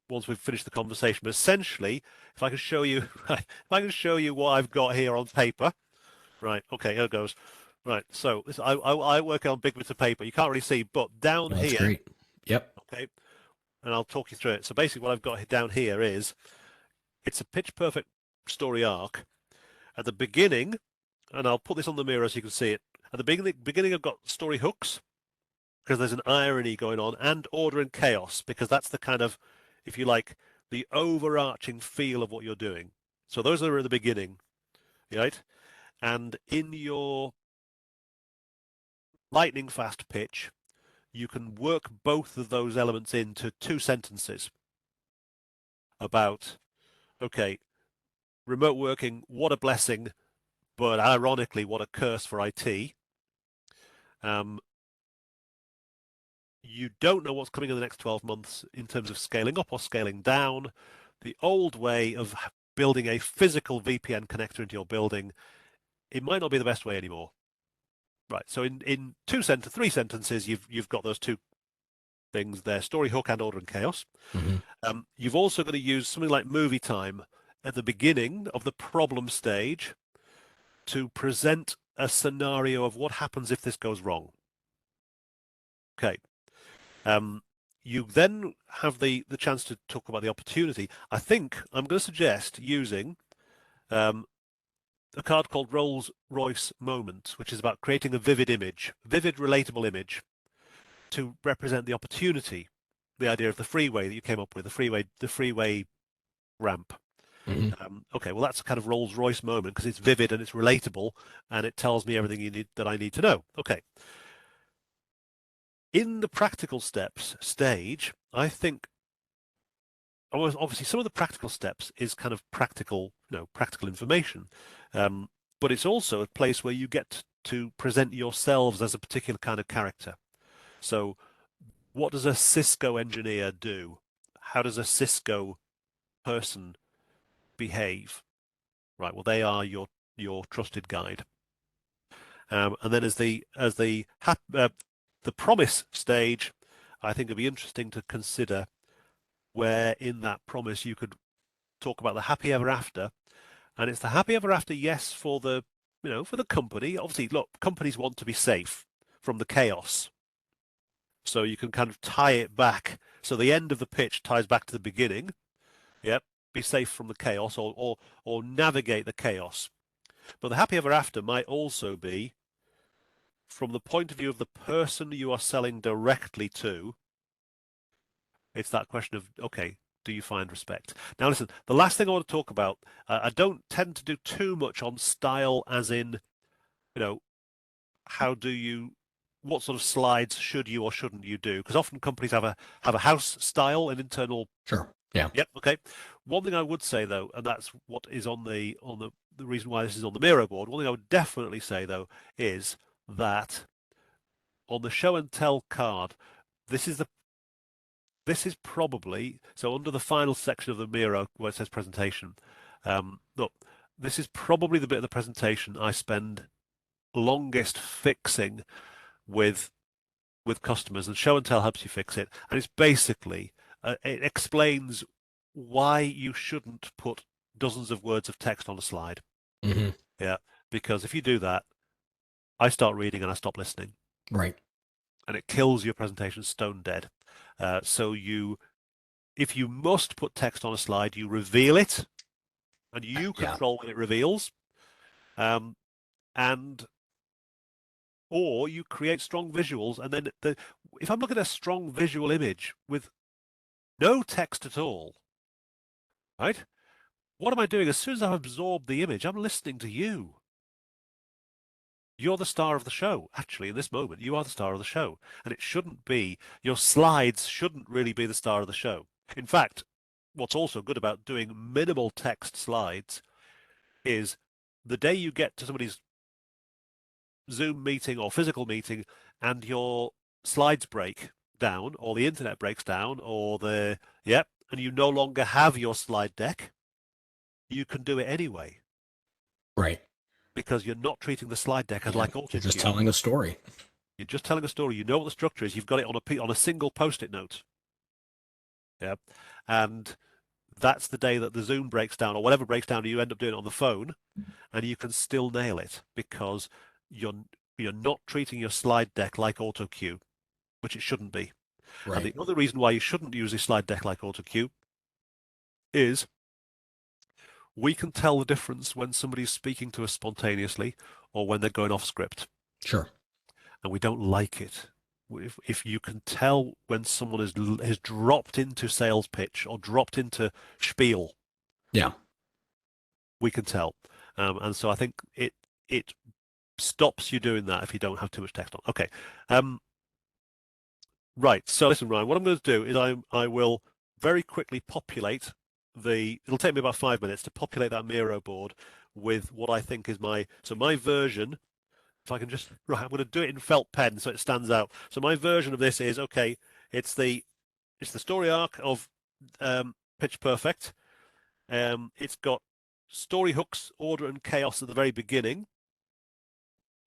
once we've finished the conversation. But essentially, if I can show you, what I've got here on paper, right? Okay, here it goes. Right, so I work on big bits of paper. You can't really see, but down That's here, great. Yep. okay, and I'll talk you through it. So basically, what I've got down here is it's a pitch perfect story arc. At the beginning, and I'll put this on the mirror so you can see it. At the beginning, I've got story hooks because there's an irony going on, and order and chaos because that's the kind of, if you like, the overarching feel of what you're doing. So those are at the beginning, right? And in your lightning fast pitch, you can work both of those elements into 2 sentences about, okay, remote working, what a blessing, but ironically, what a curse for IT. You don't know what's coming in the next 12 months in terms of scaling up or scaling down. The old way of building a physical VPN connector into your building, it might not be the best way anymore. Right. So in 3 sentences, you've got those 2 things there: story hook and order and chaos. You've also got to use something like movie time at the beginning of the problem stage to present a scenario of what happens if this goes wrong. Okay. You then have the chance to talk about the opportunity. I think I'm going to suggest using a card called Rolls-Royce Moment, which is about creating a vivid relatable image to represent the opportunity, the idea of the freeway that you came up with, the freeway ramp. Okay, well, that's a kind of Rolls-Royce moment because it's vivid and it's relatable and it tells me everything that I need to know. Okay. In the practical steps stage, I think obviously some of the practical steps is kind of practical, practical information. But it's also a place where you get to present yourselves as a particular kind of character. So what does a Cisco engineer do? How does a Cisco person behave? Right. Well, they are your trusted guide. And then the promise stage, I think it'd be interesting to consider where in that promise you could talk about the happy ever after. And it's the happy ever after, yes, for the company. Obviously, look, companies want to be safe from the chaos. So you can kind of tie it back. So the end of the pitch ties back to the beginning. Yep. Be safe from the chaos or navigate the chaos. But the happy ever after might also be from the point of view of the person you are selling directly to. It's that question of, okay, do you find respect? Now, listen, the last thing I want to talk about, I don't tend to do too much on style, as in, you know, what sort of slides should you or shouldn't you do? Because often companies have a house style, an internal. Sure. Yeah. Yep. Okay. One thing I would say though, and that's what is on the reason why this is on the Miro board. One thing I would definitely say though is that on the show and tell card, this is probably, so under the final section of the Miro where it says presentation, look, this is probably the bit of the presentation I spend longest fixing with customers, and show and tell helps you fix it. And it's basically, it explains why you shouldn't put dozens of words of text on a slide. Mm-hmm. Yeah, because if you do that, I start reading and I stop listening. Right. And it kills your presentation stone dead. So if you must put text on a slide, you reveal it, and you control when it reveals, or you create strong visuals. And then if I'm looking at a strong visual image with no text at all, right? What am I doing? As soon as I've absorbed the image, I'm listening to you. You're the star of the show. Actually, in this moment, you are the star of the show. And it shouldn't be, your slides shouldn't really be the star of the show. In fact, what's also good about doing minimal text slides is the day you get to somebody's Zoom meeting or physical meeting and your slides break down, or the internet breaks down, and you no longer have your slide deck, you can do it anyway. Right. Because you're not treating the slide deck as like autocue. You're just telling a story. You're just telling a story. You know what the structure is. You've got it on a single post-it note. Yeah, and that's the day that the Zoom breaks down or whatever breaks down, and you end up doing it on the phone, and you can still nail it because you're not treating your slide deck like autocue, which it shouldn't be. Right. And the other reason why you shouldn't use a slide deck like autocue is we can tell the difference when somebody's speaking to us spontaneously or when they're going off script. Sure. And we don't like it. If you can tell when someone has dropped into sales pitch or dropped into spiel, yeah, we can tell. And so I think it stops you doing that if you don't have too much text on. Okay. Right. So listen, Ryan, what I'm going to do is I will very quickly populate it'll take me about 5 minutes to populate that Miro board with what I think is my version. If I can just, right, I'm going to do it in felt pen so it stands out. So my version of this is, okay, it's the story arc of Pitch Perfect. It's got story hooks, order and chaos at the very beginning.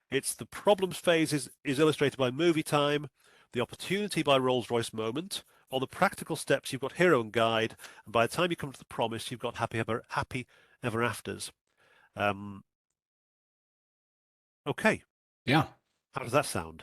It's the problems phase is illustrated by movie time, the opportunity by Rolls-Royce moment. On the practical steps, you've got hero and guide, and by the time you come to the promise, you've got happy ever afters. Okay. Yeah. How does that sound?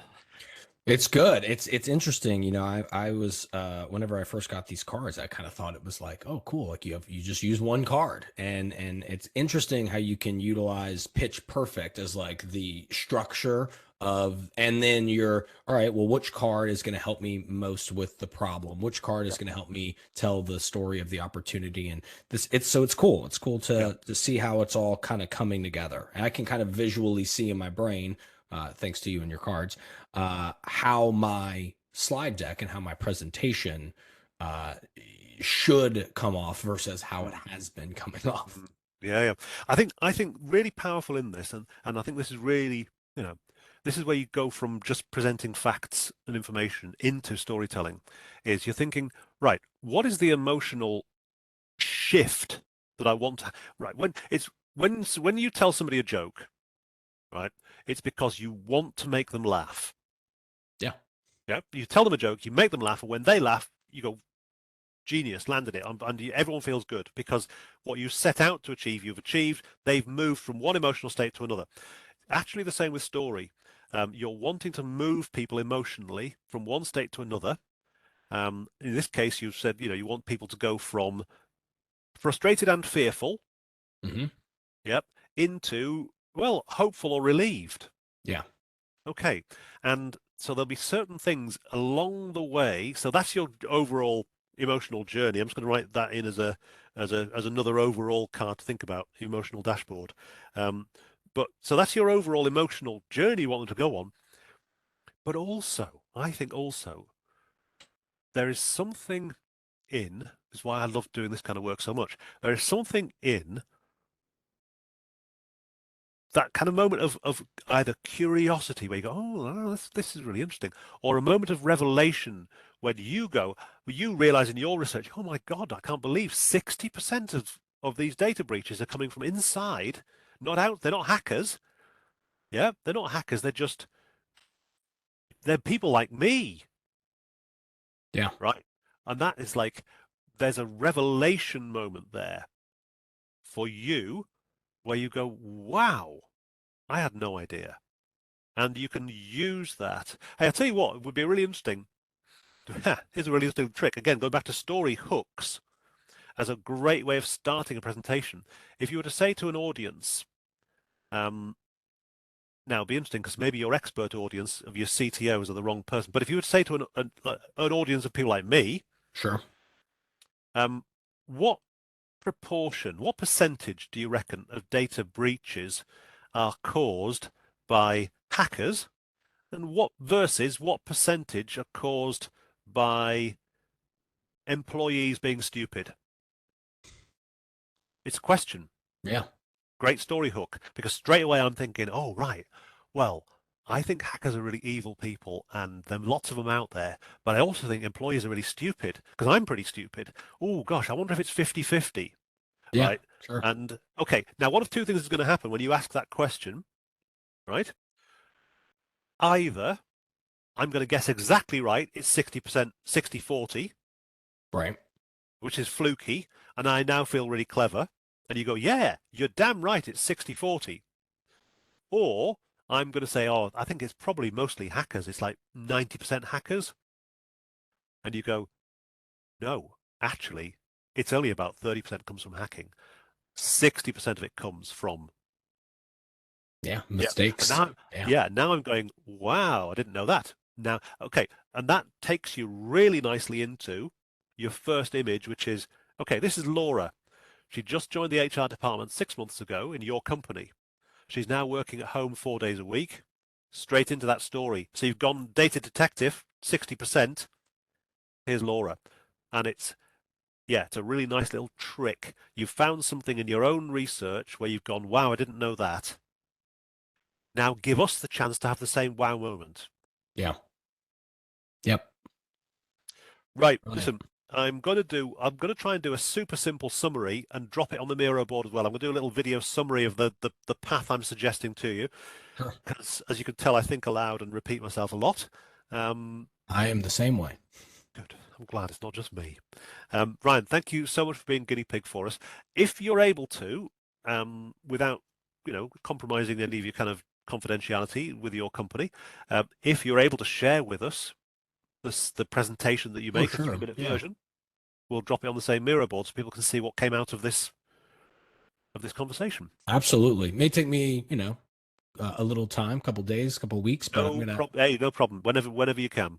It's good. It's interesting. You know, I was whenever I first got these cards, I kind of thought it was like, oh, cool. Like you just use one card, and it's interesting how you can utilize Pitch Perfect as like the structure of, and then you're all right. Well, which card is going to help me most with the problem? Which card is going to help me tell the story of the opportunity? And it's cool. It's cool to see how it's all kind of coming together. And I can kind of visually see in my brain, thanks to you and your cards, how my slide deck and how my presentation should come off versus how it Mm, has been coming off. mm. Yeah, yeah. I think really powerful in this, and I think this is really, you know, this is where you go from just presenting facts and information into storytelling, is you're thinking, right, what is the emotional shift that I want to, right, when you tell somebody a joke, right, it's because you want to make them laugh. Yeah. Yeah, you tell them a joke, you make them laugh, and when they laugh, you go, genius, landed it, and everyone feels good because what you set out to achieve, you've achieved. They've moved from one emotional state to another. Actually, the same with story. You're wanting to move people emotionally from one state to another. In this case, you've said, you want people to go from frustrated and fearful, Hmm. yep, into, well, hopeful or relieved. Yeah. Okay. And so there'll be certain things along the way. So that's your overall emotional journey. I'm just going to write that in as another overall card to think about, emotional dashboard. Um, but so that's your overall emotional journey you want them to go on. But also, I think also there is something in, this is why I love doing this kind of work so much. There is something in that kind of moment of either curiosity where you go, oh, this is really interesting, or a moment of revelation when you realize in your research, oh my God, I can't believe 60% of these data breaches are coming from inside, not out. They're not hackers. Yeah, they're not hackers. They're people like me, Yeah. right? And that is like, there's a revelation moment there for you where you go, wow, I had no idea. And you can use that. Hey, I'll tell you what, it would be really interesting. Here's a really interesting trick. Again, going back to story hooks as a great way of starting a presentation. If you were to say to an audience, now it'd be interesting because maybe your expert audience of your CTOs are the wrong person. But if you were to say to an audience of people like me, Sure. what proportion, what percentage do you reckon of data breaches are caused by hackers, and what percentage are caused by employees being stupid? It's a question. Yeah. Great story hook, because straight away I'm thinking, oh, right, well, I think hackers are really evil people and there are lots of them out there, but I also think employees are really stupid because I'm pretty stupid. Oh, gosh, I wonder if it's 50-50, Yeah. right? Sure. And okay, now one of two things is going to happen when you ask that question, right? Either I'm going to guess exactly right, it's 60%, 60-40, Right. which is fluky, and I now feel really clever. And you go, yeah, you're damn right, it's 60-40. Or I'm going to say, oh, I think it's probably mostly hackers. It's like 90% hackers. And you go, no, actually, it's only about 30% comes from hacking. 60% of it comes from, Yeah. yeah. And Mistakes. now, Yeah. yeah, now I'm going, wow, I didn't know that. Now, okay. And that takes you really nicely into your first image, which is, okay, this is Laura. She just joined the HR department 6 months ago in your company. She's now working at home 4 days a week. Straight into that story. So you've gone data detective, 60%. Here's Laura. And it's a really nice little trick. You've found something in your own research where you've gone, wow, I didn't know that. Now give us the chance to have the same wow moment. Yeah. Yep. Right, Brilliant. listen, I'm going to try and do a super simple summary and drop it on the Miro board as well. I'm going to do a little video summary of the path I'm suggesting to you. Sure. Because as you can tell, I think aloud and repeat myself a lot. Um, I am the same way. Good. I'm glad it's not just me. Ryan, thank you so much for being guinea pig for us. If you're able to, without compromising any of your kind of confidentiality with your company, if you're able to share with us the presentation that you Oh, make, a sure. 3-minute Yeah. version, we'll drop it on the same Miro board so people can see what came out of this conversation. Absolutely. May take me, a little time, couple days, couple weeks, but I'm No gonna problem. Hey, no problem. Whenever you can.